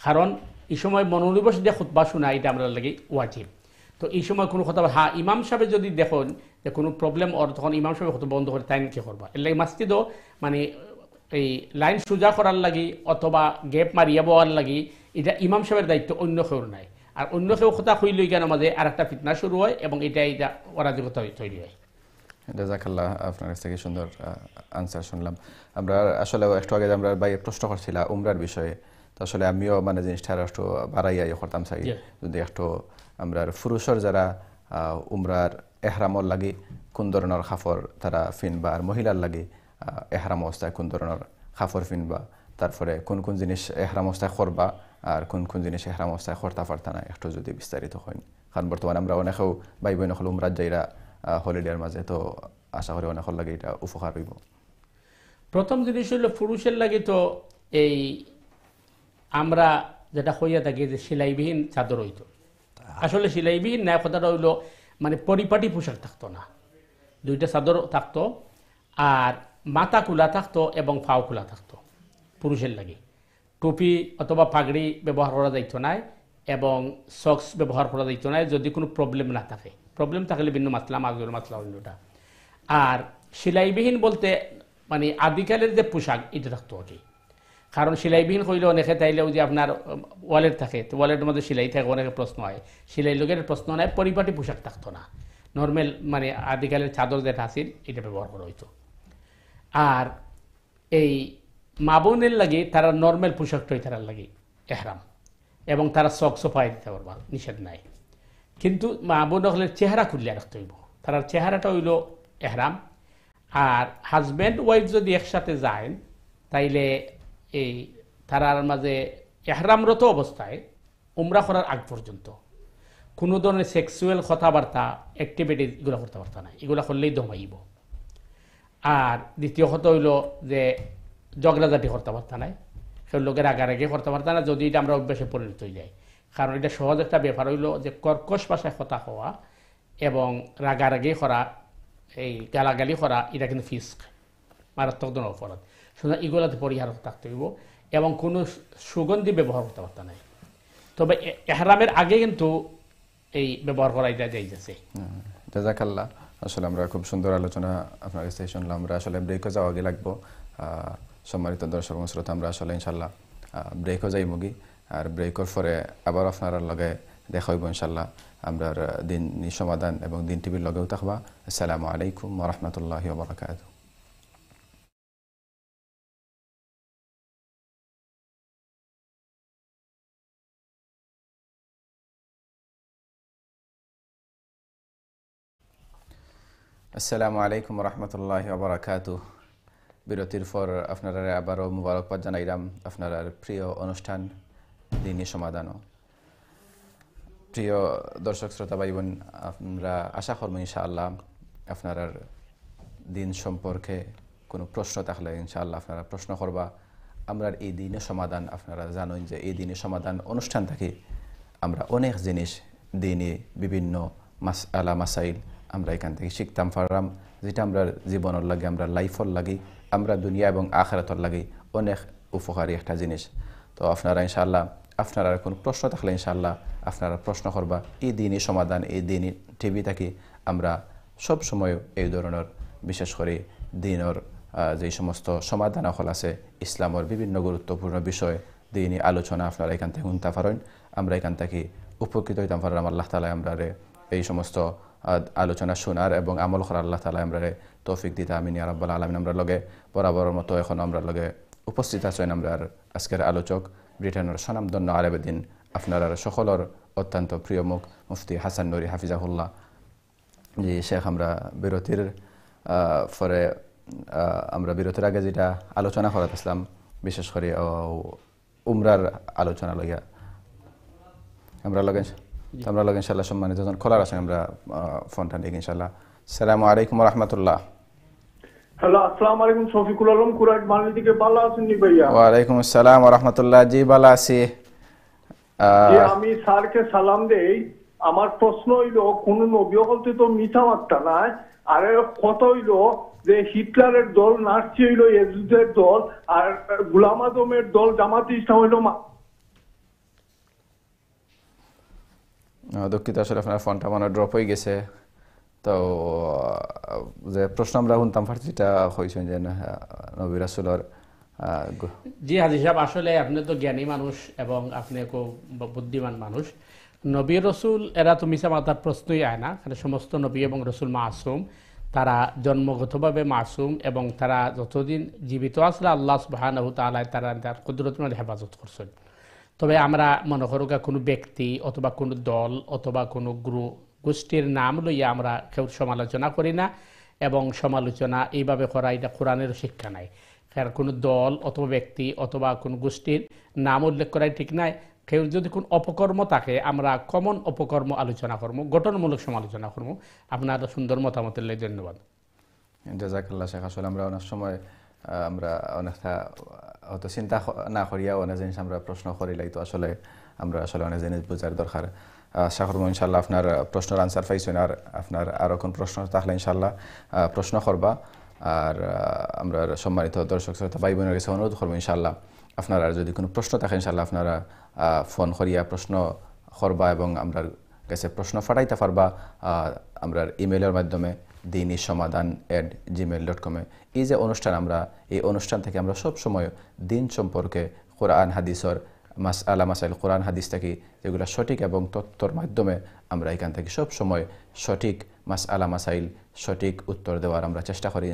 কারণ এই সময় মনোনিবেশ দিয়ে খুতবা শোনা এটা আমরা লাগে ওয়াজিব তো এই সময় কোনো কথা হ্যাঁ ইমাম সাহেব যদি দেখুন যে কোনো প্রবলেম ওর তখন ইমাম সাহেব খুতবা বন্ধ করে তাই কি করবা এর লাগে মসজিদও মানে এই লাইন সোজা করার লাগি অথবা গ্যাপ মারিয়া বওয়ার লাগি এটা ইমাম সাহেবের দায়িত্ব অন্য কেউর নাই আর অন্য কেউ কথা হইলই কেন মাঝে আর একটা ফিতনা শুরু হয় এবং এটা অরাজকতা তৈরি হয় জাযাকাল্লাহ আপনার কাছ থেকে সুন্দর আনসার শুনলাম আমরা আসলে একটু আগে আমরা ভাই প্রশ্ন করছিলাম উমরার বিষয়ে তো আসলে আমিও মানে জিনিসটা একটু বাড়াইয়া করতাম চাই যদি একটু আমরা পুরুষের যারা উমরার এহরামর লাগি কোন ধরনের খাফর তারা ফিনবা আর মহিলার লাগি এহরাম অবস্থায় কোন ধরনের খাফর ফিনবা তারপরে কোন কোন জিনিস এহরাম অবস্থায় করবা আর কোন কোন জিনিস এহরাম অবস্থায় করতে পারতা না একটু যদি বিস্তারিত হয় কারণ বর্তমানে আমরা অনেকেও ভাই বোন হল উমরার যাইরা হলিডের মাঝে তো আশা করি অনেক লাগে এটা উপকার হইব প্রথম জিনিস হইল পুরুষের লাগে তো এই আমরা যেটা হইয়া থাকি যে সেলাইবিহীন চাদর হইতো আসলে সেলাইবিহীন ন্যায় কথাটা হইল মানে পরিপাটি পোশাক থাকতো না দুইটা চাদর থাকতো আর মাথা খোলা থাকতো এবং পাও খোলা থাকতো পুরুষের লাগে টুপি অথবা পাগড়ি ব্যবহার করা যাইত না এবং সক্স ব্যবহার করা যাইত না যদি কোনো প্রবলেম না থাকে প্রবলেম থাকলে ভিন্ন মাসলা মাজুর মাসলা অন্যটা আর সেলাইবিহীন বলতে মানে আদিকালের যে পোশাক এটা থাকতো আর কি কারণ সেলাইবিহীন হইলে অনেকে তাইলেও যে আপনার ওয়ালেট থাকে তো ওয়ালেটের মধ্যে সেলাই থাকে অনেকে প্রশ্ন হয় সেলাই লোকের প্রশ্ন নয় পরিপাটি পোশাক থাকতো না নর্মাল মানে আদিকালের চাদর যেটা আছিল এটা ব্যবহার করা হইতো আর এই মা বোনের লাগে তারা নর্মাল পোশাকটাই তারা লাগে এহরাম এবং তারা সক্সও পাই দিতে পারবা নিষেধ নাই কিন্তু মা বোন হলে চেহারা খুললে রাখতে হইব তার চেহারাটা হইল এহরাম আর হাজব্যান্ড ওয়াইফ যদি একসাথে যায় তাইলে এই তারার মাঝে এহরামরত অবস্থায় উমরা করার আগ পর্যন্ত কোনো ধরনের সেক্সুয়াল কথাবার্তা অ্যাক্টিভিটিস এগুলো করতে পারত না এগুলো করলেই দমাইব আর দ্বিতীয় কথা হইল যে ঝগড়াঝাটি করতে পারত না সেই লোকের আগারাগে করতে পারত না যদি এটা আমরা অভ্যাসে পরিণত হয়ে যায় কারণ এটা সহজ একটা ব্যাপার হইল যে কর্কশ ভাষায় কথা হওয়া এবং রাগারাগি করা এই গালাগালি করা এটা কিন্তু ফিস্ক মারাত্মক ধরনের অপরাধ সুতরাং এগুলোতে পরিহার থাকতে হইব এবং কোনো সুগন্ধি ব্যবহার করতে পারত না তবে এহরামের আগে কিন্তু এই ব্যবহার করা এটা যাইতেছে জাযাকাল্লাহ আসলে আমরা খুব সুন্দর আলোচনা আপনার কাছে শুনলাম আমরা আসলে ব্রেকও যাওয়া আগে লাগবো সম্মানিত দর্শক শ্রোতা আমরা আসলে ইনশাল্লাহ ব্রেকও যাই মুগি আর ব্রেকর পরে আবার আপনার লগে দেখা হইব ইনশাল্লাহ আমরা দিন সমাধান এবং দিন টিভির লগেও থাকবা আসসালামু আলাইকুম ওয়া রাহমাতুল্লাহি ওয়া বারাকাতুহু আসসালামু আলাইকুম রহমতুল্লাহি ওয়া বারাকাতুহু বিরতির পর আপনারা আবারও মুবারকবাদ জানাইলাম আপনারা প্রিয় অনুষ্ঠান দিনী সমাধান প্রিয় দর্শক শ্রোতা ভাই বোন আমরা আশা করব ইনশাআল্লাহ আপনারা দিন সম্পর্কে কোনো প্রশ্ন থাকলে ইনশাআল্লাহ আপনারা প্রশ্ন করবা আমরা এই দিনের সমাধান আপনারা জানেন যে এই দিনের সমাধান অনুষ্ঠান থেকে আমরা অনেক জিনিস দিনে বিভিন্ন মাসআলা মাসাইল আমরা এখান থেকে শিখতাম পারলাম যেটা আমরা জীবনের লাগে আমরা লাইফর লাগে আমরা দুনিয়া এবং আখিরাতের লাগে অনেক উপকারী একটা জিনিস তো আপনারা ইনশাআল্লাহ আপনারা কোনো প্রশ্ন থাকলে ইনশাআল্লাহ আপনারা প্রশ্ন করবা এই দিনই সমাধান এই দিনই টিভি থেকে আমরা সব সময় এই ধরনের বিশেষ করে দিনের যে সমস্ত সমাধান হল আছে ইসলামের বিভিন্ন গুরুত্বপূর্ণ বিষয় দিনই আলোচনা আপনারা এখান থেকে শুনতে পারেন আমরা এখান থেকে উপকৃত হইতাম পারলাম আল্লাহ তাআলা আমরা এই সমস্ত আলোচনা শোনার এবং আমল করার আল্লাহ তাআলা আমরা তৌফিক দিতে আমিন ইয়া রাব্বাল আলামিন। আমরা লগে বরাবরের মতো এখন আমরা লগে উপস্থিত আছেন আমরা আজকের আলোচক ব্রিটেনের স্বনামধন্য আলেমদিন আপনারা সকলের অত্যন্ত প্রিয় মুখ মুফতি হাসান নুরি হাফিজাহুল্লাহ। জি শেখ, আমরা বিরতির পরে আমরা বিরতির আগে যেটা আলোচনা করাতেছিলাম বিশেষ করে উমরার আলোচনা লইয়া আমরা লগে ইনশাল্লাহ সম্মানিত জন খোলার আছেন আমরা ফোনটা নিয়ে ইনশাল্লাহ। আসসালামু আলাইকুম ওয়া রাহমাতুল্লাহ। হ্যালো, আসসালামু আলাইকুম। শফিকুল আলম কুরাইশ বাংলা থেকে ভালো আছেন নি ভাইয়া? ওয়া আলাইকুম আসসালাম ওয়া রাহমাতুল্লাহ। জি ভালো আছি। আমি স্যারকে সালাম দেই। আমার প্রশ্ন হইল, কোন নবী হলতে তো মিথ্যা মাত্রা নাই, আর কত হইল যে হিটলারের দল নাচি হইল এজুদের দল, আর গোলাম আজমের দল জামাতে ইসলাম হইল। দুঃখিত, আসলে আপনার ফোনটা মনে ড্রপ হয়ে গেছে। তো যে প্রশ্ন আমরা শুনতাম যেটা হয়েছে যে নবী রাসূলের জি হাজি সাহেব, আসলে আপনি তো জ্ঞানী মানুষ এবং আপনি খুব বুদ্ধিমান মানুষ। নবী রসুল এরা তো মিশা মাতার প্রশ্নই আয় না, কারণ সমস্ত নবী এবং রসুল মাসুম, তারা জন্মগতভাবে মাসুম এবং তারা যতদিন জীবিত আসলে আল্লাহ সুবহানাহু ওয়া তাআলা তার কুদরতের হেফাজত করছেন। তবে আমরা মনে করুক কোনো ব্যক্তি অথবা কোনো দল অথবা কোনো গোষ্ঠীর নাম লইয়া আমরা কেউ সমালোচনা করি না, এবং সমালোচনা এইভাবে করা এটা কোরআনের শিক্ষা নাই। কারণ কোনো দল অথবা ব্যক্তি অথবা কোনো গোষ্ঠীর নাম উল্লেখ করাই ঠিক নাই। কেউ যদি কোনো অপকর্ম থাকে আমরা কমন অপকর্ম আলোচনা করবো, গঠনমূলক সমালোচনা করবো। আপনার সুন্দর মতামতের লাই ধন্যবাদ। জাযাকাল্লাহ শেখ। আসলে আমরা অনেক সময় আমরা অনেকটা হয়তো চিন্তা না করিয়া অনেক জিনিস আমরা প্রশ্ন করিলাই, তো আসলে আমরা অনেক জিনিস বোঝার দরকার। আশা করবো ইনশাল্লাহ আপনার প্রশ্নের আনসার পাইছেন, আর আপনার আরও কোন প্রশ্ন থাকলে ইনশাল্লাহ প্রশ্ন করবা। আর আমরা সম্মানিত দর্শক শ্রোতা ভাই বোনের কাছে অনুরোধ করবো ইনশাল্লাহ আপনারা যদি কোনো প্রশ্ন থাকে ইনশাল্লাহ আপনারা ফোন করিয়া প্রশ্ন করবা এবং আমরা কাছে প্রশ্ন ফাটাইতে পারবা আমরা ইমেলের মাধ্যমে dini-সমাধান@gmail.com। এই যে অনুষ্ঠান, আমরা এই অনুষ্ঠান থেকে আমরা সব সময় দিন সম্পর্কে কোরআন হাদিসের মাসাইল কোরআন হাদিস থেকে যেগুলো সঠিক এবং তথ্যর মাধ্যমে আমরা এখান থেকে সব সময় সঠিক মাসাইল সঠিক উত্তর দেওয়ার আমরা চেষ্টা করি।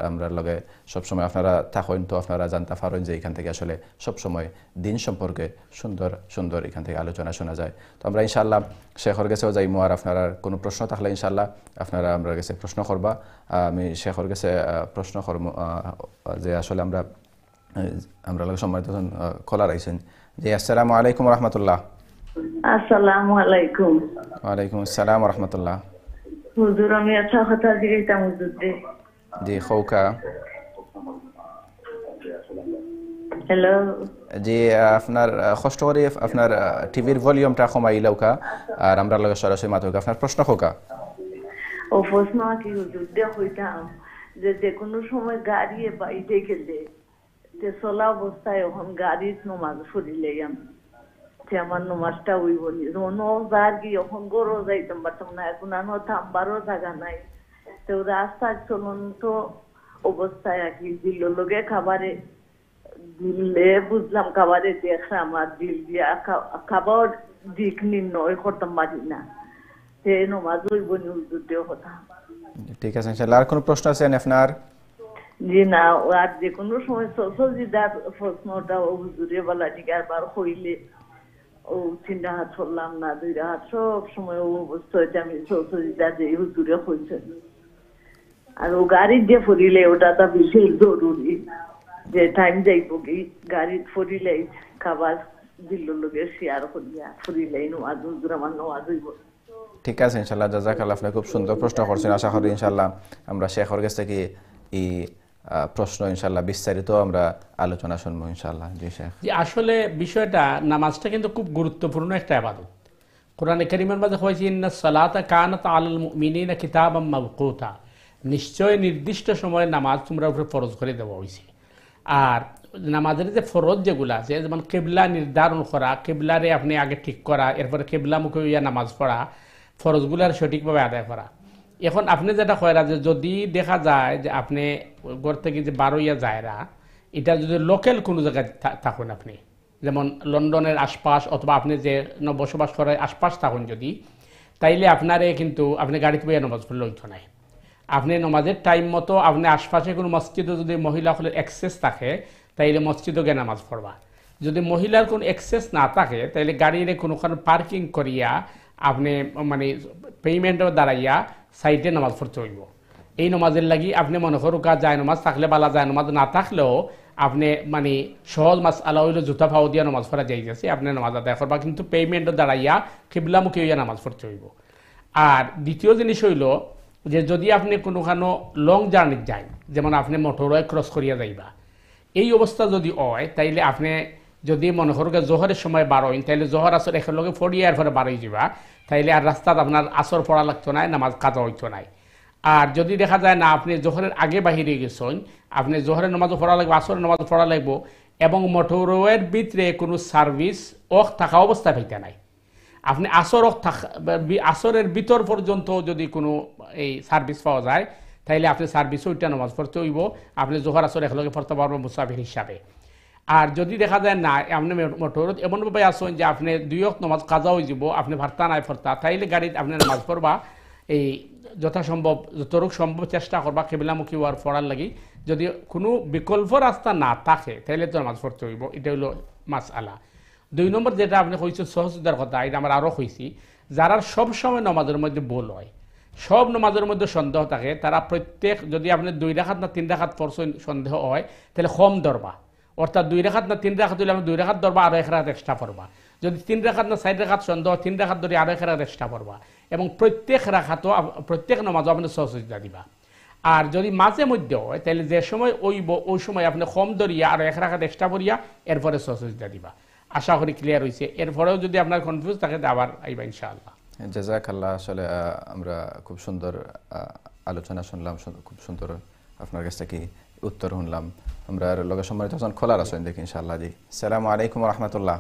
আমরা লগে সবসময় আপনারা থাকেন, তো আপনারা জানতে পারেন যে এখান থেকে আসলে সবসময় দিন সম্পর্কে সুন্দর সুন্দর এখান থেকে আলোচনা শোনা যায়। তো আমরা ইনশাআল্লাহ শেখর কাছেও যাইমু, আর আপনারা কোনো প্রশ্ন থাকলে ইনশাআল্লাহ আপনারা আমরা কাছে প্রশ্ন করবা। আমি শেখর কাছে প্রশ্ন করব যে আসলে আমরা লগে সম্মানিত কলার আইছেন। জি আসসালামু আলাইকুম ওয়া রাহমাতুল্লাহ। আসসালামু আলাইকুম। ওয়া আলাইকুম আসসালাম ওয়া রাহমাতুল্লাহ। হুজুর, আমি একটা কথা জিজ্ঞাসা হুজুর দে। জি খৌকা। হ্যালো। জি আপনার কষ্ট করে আপনার টিভির ভলিউমটা কমাইলাউকা, আর আমরা লগে সরাসরি মাতুকা আপনার প্রশ্ন খোকা। ও প্রশ্ন কি হুজুর দে হইতাম যে কোনো সময় গাড়ি বাইরে গেলে যে চলা অবস্থায় এখন গাড়ির নমাজ পড়িলে আমার নমাজটা হইব নি, যার কি এখন গরো যাইতাম পারতাম না, এখন আর থামবারও জায়গা নাই। তো রাস্তায় চলন্ত অবস্থায় আর কি দিল লোকে খাবারে দিলে বুঝলাম খাবারে দেখে আমার দিল দিয়া খাবার দিক নির্ণয় করতাম পারি না, সে নমাজ হইব নি হুজুর দেও কথা। ঠিক আছে ইনশাআল্লাহ। আর কোনো প্রশ্ন আছে আপনার? জি না, আর যে কোনো সময় সজিদার প্রশ্নটা হুজুরে বলা ঠিক আরবার হইলে ও 3 রাকাত পড়লাম না 2 রাকাত, সব সময় ও অবস্থায় আমি সজিদা যে হুজুরে হইছে। আর ও গাড়ি দিয়ে পড়িলে ওটা তো বিশেষ জরুরি, যে টাইম যাইব কি গাড়ি পড়িলে খাবার দিল লোকে শেয়ার করিয়া পড়িলে নমাজ হুজুর আমার নমাজ হইব। ঠিক আছে ইনশাআল্লাহ, জাযাকাল্লাহ। আপনি খুব সুন্দর প্রশ্ন করছেন। আশা করি ইনশাআল্লাহ আমরা শেখর কাছ থেকে এই প্রশ্ন ইনশাআল্লাহ বিস্তারিত আমরা আলোচনা শুনবো ইনশাআল্লাহ। জি শেখ। জি আসলে বিষয়টা, নামাজটা কিন্তু খুব গুরুত্বপূর্ণ একটা ইবাদত। কোরআনে কারীমের মধ্যে হয়েছে ইন্নাস সালাতা কানাত আলাল মুমিনিনা কিতাবাম মাওকুতা, নিশ্চয় নির্দিষ্ট সময়ে নামাজ তোমরা উপরে ফরজ করে দেওয়া হয়েছে। আর নামাজের যে ফরজ যেগুলা, যেমন কেবলা নির্ধারণ করা, কেবলারে আপনি আগে ঠিক করা, এরপরে কেবলামুখী হইয়া নামাজ পড়া, ফরজগুলার সঠিকভাবে আদায় করা। এখন আপনি যেটা কয়রা যে যদি দেখা যায় যে আপনি ঘর থেকে যে বারোইয়া যায়রা, এটা যদি লোকাল কোনো জায়গায় থাকুন, আপনি যেমন লন্ডনের আশপাশ অথবা আপনি যে বসবাস করার আশপাশ থাকুন, যদি তাইলে আপনারে কিন্তু আপনি গাড়িতে বইয়া নামাজ পড়লে হইতো নাই। আপনি নামাজের টাইম মতো আপনি আশপাশে কোনো মসজিদে যদি মহিলাগুলোর অ্যাক্সেস থাকে তাইলে মসজিদও গিয়ে নামাজ পড়বা। যদি মহিলার কোনো অ্যাক্সেস না থাকে তাইলে গাড়িরে কোনোখানে পার্কিং করিয়া আপনি মানে পেমেন্টও দাঁড়াইয়া সাইডে নামাজ পড়তে হইব। এই নামাজের লাগি আপনি মনে করুকা যায় নামাজ থাকলে বালা, যায় নামাজ না থাকলেও আপনি মানে সহজ মাস আলা হইলে জুতা ফাও দিয়া নামাজ পড়া যাই গেছে, আপনি নামাজ আদায় করবা, কিন্তু পেমেন্টও দাঁড়াইয়া কিবলামুখী হইয়া নামাজ পড়তে হইব। আর দ্বিতীয় জিনিস হইল যে যদি আপনি কোনোখানো লং জার্নি যান, যেমন আপনি মোটরওয়ে ক্রস করিয়া যাইবা, এই অবস্থা যদি হয় তাইলে আপনি যদি মনে করুক জোহরের সময় বারোইন তাইলে জোহর আসর একেলগে ফড়িয়ার পরে বারোই যাবা, তাইলে আর রাস্তাত আপনার আসর পড়া লাগতো নাই, নামাজ কাজা হইতো নাই। আর যদি দেখা যায় না আপনি জোহরের আগে বাহিরে গেছেন, আপনি জোহরের নামাজও পড়া লাগবে, আসরের নামাজও পড়া লাগবো, এবং মোটরওয়ের ভিতরে কোনো সার্ভিস থাকা অবস্থা পাইতে নাই, আপনি আসরের ভিতর পর্যন্ত যদি কোনো এই সার্ভিস পাওয়া যায় তাইলে আপনি সার্ভিস ওইটা নামাজ পড়তে হইব, আপনি জোহর আসর একলগে পড়তে পারবেন মুসাফির হিসাবে। আর যদি দেখা যায় না আপনি মোটরত এমনভাবে আসেন যে আপনি 2 ওয়াক্ত নামাজ কাজা হয়ে যাব, আপনি ভার্তা নাই ফর্তা, তাইলে গাড়িতে আপনি নামাজ পড়বা এই যথাসম্ভব যতটুকু সম্ভব চেষ্টা করবা কেবলামুখী হওয়ার পড়ার লাগি। যদি কোনো বিকল্প রাস্তা না থাকে তাইলে তো নামাজ পড়তে হইব। এটা হইল মাসআলা। 2 নম্বর যেটা আপনি কইছেন সহজতার কথা, এটা আমরা আরও কইছি, যারা সবসময় নামাজের মধ্যে ভুল হয়, সব নামাজের মধ্যে সন্দেহ থাকে, তারা প্রত্যেক যদি আপনি 2 রাকাত না 3 রাকাত পড়ছেন সন্দেহ হয় তাহলে কম ধরবা, অর্থাৎ 2 রাকাত না 3 রাকাত হইলে আপনি 2 রাকাত ধরবা, আরো 1 রাকাত এক্সট্রা পড়বা। যদি 3 রাকাত না 4 রাকাত সন্দেহ, 3 রাকাত ধরে আরো 1 রাকাত এক্সট্রা পড়বা, এবং প্রত্যেক রাকাতও প্রত্যেক নামাজও আপনি সহজতা দিবা। আর যদি মাঝে মধ্যে হয় তাহলে যে সময় ওই সময় আপনি কম ধরিয়া আরো 1 রাকাত এক্সট্রা পড়িয়া এরপরে সহজতা দিবা। আশা করি ক্লিয়ার হয়েছে। এরপরেও যদি আপনার কনফিউজ থাকে আবার আইবা ইনশাআল্লাহ। জাযাকাল্লাহ। আসলে আমরা খুব সুন্দর আলোচনা শুনলাম, খুব সুন্দর আপনার কাছ থেকে উত্তর শুনলাম। আমরা লগে সম্মানিত যখন খোলার আছেন দেখি ইনশাআল্লাহ। জি, আসসালামু আলাইকুম ওয়া রাহমাতুল্লাহ।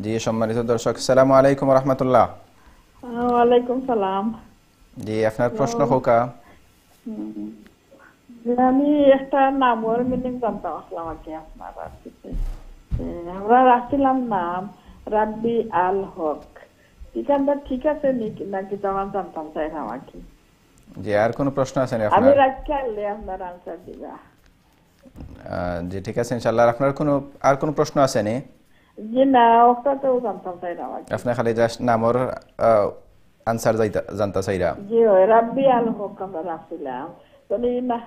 জি সম্মানিত দর্শক, আসসালামু আলাইকুম ওয়া রাহমাতুল্লাহ। ওয়ালাইকুম সালাম। জি, আপনার প্রশ্ন হোকা। আমি একটা নামের মিনিং জানতাম আসলাম আর কি আপনার আমরা রাখছিলাম নাম রাব্বি আল হক, ঠিকানটা ঠিক আছে নাকি তোমার জানতাম চাইলাম আর কি। জি, আর কোনো প্রশ্ন আছে না আমি আপনার? রাখলে আপনার আনসার দিবা। জি ঠিক আছে ইনশাআল্লাহ। আপনার কোনো আর কোনো প্রশ্ন আছে নি? জি না, ওটা তো জানতাম চাইলাম আর কি। আপনি খালি জাস্ট নামের আনসার জানতা চাইরা? জি ওই রাব্বি আল হক আমরা রাখছিলাম তো না।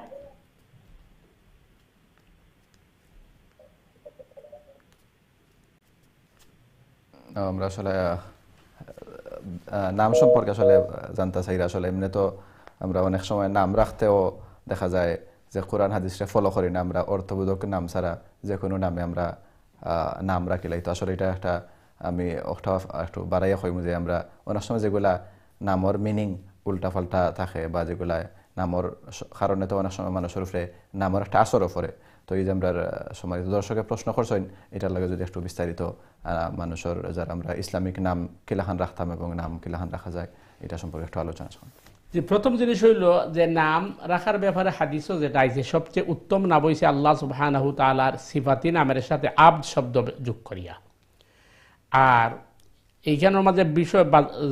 আমরা আসলে নাম সম্পর্কে আসলে জানতে চাইরা। আসলে এমনি তো আমরা অনেক সময় নাম রাখতেও দেখা যায় যে কোরআন হাদিসে ফলো করি না, আমরা অর্থবোধক নাম ছাড়া যে কোনো নামে আমরা নাম রাখিলাই। তো আসলে এটা একটা আমি একটু বাড়াইয়া কইমু যে আমরা অনেক সময় যেগুলা নামর মিনিং উল্টাপাল্টা থাকে বা যেগুলা নামর কারণে তো অনেক সময় মানুষের উপরে নামর একটা আসরও পড়ে। তো এই যে আমরা সম্মানিত দর্শকের প্রশ্ন করছেন, এটার লাগে যদি একটু বিস্তারিত মানুষের যারা আমরা ইসলামিক নাম কিলাখান রাখতাম এবং নাম কিলাখান রাখা যায় এটা সম্পর্কে একটু আলোচনা করুন। যে প্রথম জিনিস হইল যে নাম রাখার ব্যাপারে হাদিসও যেটা আছে সবচেয়ে উত্তম নাম হইছে আল্লাহ সুবহানাহু তাআলার সিফাতি নামের সাথে আবদ শব্দ যোগ করিয়া। আর এইখানের মাঝে বিষয়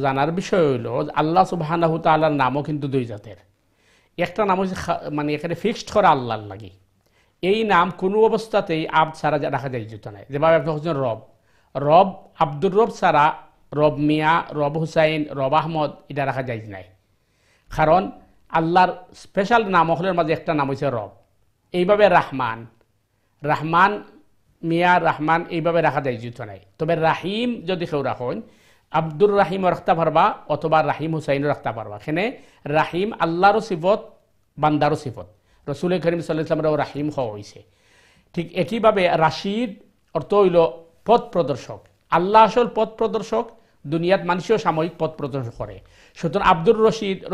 জানার বিষয় হইল আল্লাহ সুবহানাহু তাআলার নামও কিন্তু 2 জাতের। একটা নাম হচ্ছে মানে এখানে ফিক্সড করা আল্লাহর লাগি, এই নাম কোনো অবস্থাতেই আবদ ছাড়া রাখা যায় যেত না। যেভাবে আপনি হচ্ছেন রব আব্দুর রব ছাড়া রব মিয়া, রব হুসাইন, রব আহমদ এটা রাখা যায় নাই, কারণ আল্লাহর স্পেশাল নাম হলের মাঝে একটা নাম হচ্ছে রব। এইভাবে রাহমান মিয়া রাহমান এইভাবে রাখা যায় যেত নাই। তবে রাহিম যদি কেউ রাখেন আব্দুর রাহিমও রাখতে পারবা অথবা রাহিম হুসাইনও রাখতে পারবা। এখানে রাহিম আল্লাহরও সিফত বান্দারও সিফত, রসুল করিম সাল্লাল্লাহু আলাইহি ওয়াসাল্লামের রাহিম হওয়া হয়েছে। ঠিক একইভাবে রাশিদ অর্থ হইল পথ প্রদর্শক। আল্লাহ আসল পথ প্রদর্শক, দুনিয়াত মানুষও সাময়িক পথ প্রদর্শন করে। সুতরাং আব্দুর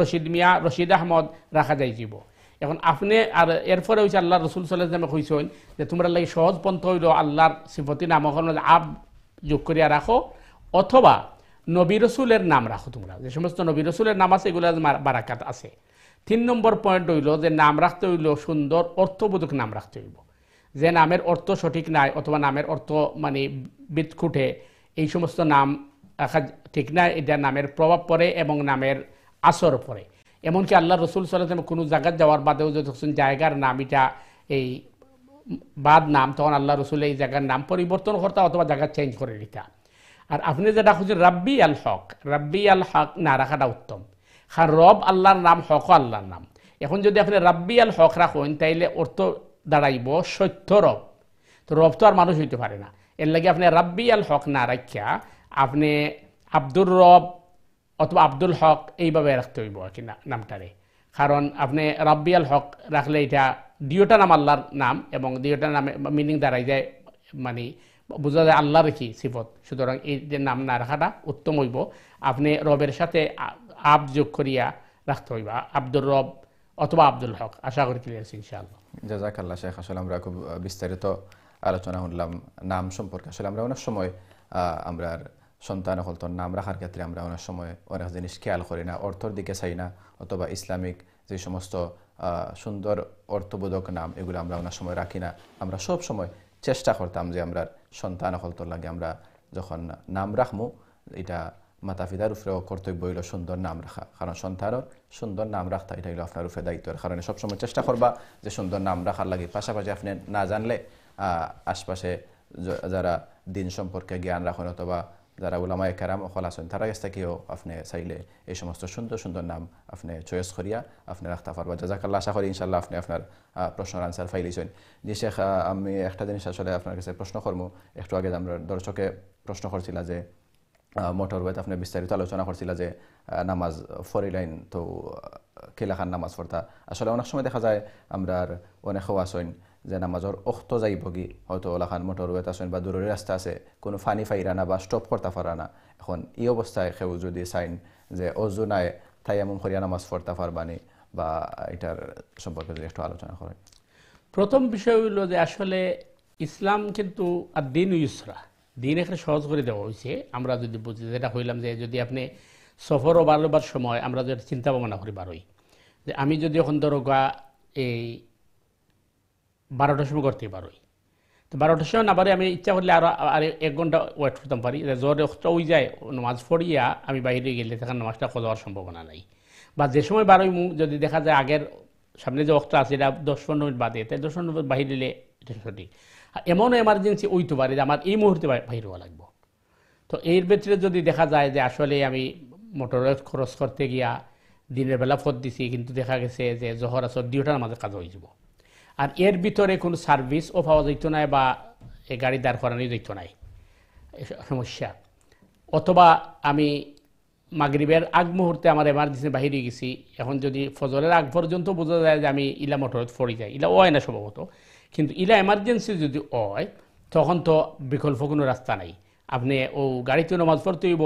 রশিদ মিয়া, রশিদ আহমদ রাখা যায় জীব। এখন আপনি আর এরপরে হয়েছে আল্লাহ রসুল সাল্লাল্লাহু আলাইহি ওয়াসাল্লামে কইছেন যে তোমরা লাগে সহজ পন্থ হইল আল্লাহর সিফতি নাম আব যোগ করিয়া রাখো অথবা নবী রসুলের নাম রাখো। তোমরা যে সমস্ত নবী রসুলের নাম আছে এগুলো বারাকাত আছে। 3 নম্বর পয়েন্ট হইল যে নাম রাখতে হইল সুন্দর অর্থবোধক নাম রাখতে হইব, যে নামের অর্থ সঠিক নাই অথবা নামের অর্থ মানে বিদকুটে এই সমস্ত নাম রাখা ঠিক না। এটা নামের প্রভাব পড়ে এবং নামের আসর পড়ে। এমনকি আল্লাহ রসুল সাল্লাল্লাহু আলাইহি ওয়াসাল্লাম কোনো জায়গায় যাওয়ার বাদেও যখন জায়গার নাম এটা এই বাদ নাম, তখন আল্লাহ রসুল এই জায়গার নাম পরিবর্তন করতা অথবা জায়গা চেঞ্জ করে দিতা। আর আপনি যেটা খুঁজছেন রাব্বি আল হক, রাব্বি আল হক না রাখাটা উত্তম, কারণ রব আল্লাহর নাম, হকও আল্লাহর নাম। এখন যদি আপনি রাব্বি আল হক রাখেন তাইলে অর্থ দাঁড়াইব সত্য রব। তো রব তো আর মানুষ হইতে পারে না, এর লাগে আপনি রাব্বি আল হক না রাখিয়া আপনি আব্দুর রব অথবা আব্দুল হক এইভাবে রাখতে হইব আর কি নামটারে। কারণ আপনি রাব্বি আল হক রাখলে এটা দুইটা নাম আল্লাহর নাম এবং দুইটা নামে মিনিং দাঁড়াই যায়, মানে বোঝা যায় আল্লাহ রেখি সিফত। সুতরাং এই যে নাম না রাখাটা উত্তম হইব। আপনি রবের সাথে আব যোগ করিয়া রাখতে হইবা, আব্দুর রব অথবা আব্দুল হক। আশা করি ক্লিয়ার আছে ইনশাআল্লাহ। জাযাকাল্লাহ শেখ। আসলে আমরা খুব বিস্তারিত আলোচনা করলাম নাম সম্পর্কে। আসলে আমরা অনেক সময় আমরা সন্তান হল নাম রাখার ক্ষেত্রে আমরা অনেক সময় অনেক জিনিস খেয়াল করি না, অর্থর দিকে চাই না, অথবা ইসলামিক যে সমস্ত সুন্দর অর্থবোধক নাম এগুলো আমরা অনেক সময় রাখি না। আমরা সব সময় চেষ্টা করতাম যে আমরা সন্তান হল লাগে আমরা যখন নাম রাখবো এটা মাতা পিতার উপরেও কর্তব্য হইল সুন্দর নাম রাখা। কারণ সন্তানের সুন্দর নাম রাখতে এটা হইল আপনার উপরে দায়িত্বের কারণে সবসময় চেষ্টা করবা যে সুন্দর নাম রাখার লাগে। পাশাপাশি আপনি না জানলে আশপাশে যারা দিন সম্পর্কে জ্ঞান রাখেন অথবা যারা উলামায়ে কেরাম হল আছেন তারা কাছ থেকেও আপনি চাইলে এই সমস্ত সুন্দর সুন্দর নাম আপনি চয়েস করিয়া আপনি রাখতে পারবা। জাযাকাল্লাহ। আশা করি ইনশাল্লাহ আপনি আপনার প্রশ্নের আনসার ফাইলিছেন। জি শেখ, আমি একটা জিনিস আসলে আপনার কাছে প্রশ্ন করবো। একটু আগে আমরা দর্শকে প্রশ্ন করছিলাম যে মোটরওয়েতে আপনি বিস্তারিত আলোচনা করছিল যে নামাজ ফরিলাইন তো কেলাখান নামাজ পড়তা। আসলে অনেক সময় দেখা যায় আমরা অনেক আসেন যে নামাজের অক্ত যাইবগি হয়তো ওলাখান মোটরওয়েত আসেন বা দূরের রাস্তা আছে, কোনো ফানি ফাইরা না বা স্টপ করতে পারা না। এখন এই অবস্থায় কেউ যদি চাইন যে অজু নাই তাই এমন করিয়া নামাজ পড়তে পারবানি বা এটার সম্পর্কে যদি একটু আলোচনা করেন। প্রথম বিষয় হইল যে আসলে ইসলাম কিন্তু আর দিন ইউসরা, দিন এখানে সহজ করে দেওয়া হয়েছে। আমরা যদি বুঝি যেটা হইলাম যে যদি আপনি সফরও বারবার সময় আমরা যদি চিন্তা ভাবনা করি বারোই যে আমি যদি এখন ধরো এই 12টার সময় করতে পারোই, তো 12টার সময় না পারি আমি ইচ্ছা করলে আরও 1 ঘন্টা ওয়েট করতাম পারি। জোরে অক্টটা ওই যায় নামাজ পড়িয়া আমি বাইরে গেলে তখন নামাজটা যাওয়ার সম্ভাবনা নাই। বা যে সময় বারোই যদি দেখা যায় আগের সামনে যে অক্টটা আছে এটা 10-15 মিনিট বাদে, তাই 10-15 মিনিট বাহির দিলে এটা সঠিক। এমনও এমার্জেন্সি ওইতে পারে যে আমার এই মুহূর্তে বাহির হওয়া লাগবে। তো এর ভিতরে যদি দেখা যায় যে আসলে আমি মোটরে খরচ করতে গিয়া দিনের বেলা ফত দিছি কিন্তু দেখা গেছে যে জহর আসর 2টার মাঝে কাজ হয়ে যাব, আর এর ভিতরে কোনো সার্ভিসও পাওয়া যেত না বা এই গাড়ি দাঁড় করানো যেত নাই সমস্যা, অথবা আমি মাগরিবের আগ মুহূর্তে আমার এমার্জেন্সি বাহিরে গেছি, এখন যদি ফজরের আগ পর্যন্ত বোঝা যায় যে আমি ইলা মোটরত ফড়ি যাই, ইলা হয় না সম্ভবত, কিন্তু ইলা এমার্জেন্সি যদি হয় তখন তো বিকল্প কোনো রাস্তা নাই, আপনি ও গাড়িতে নামাজ পড়তে হইব।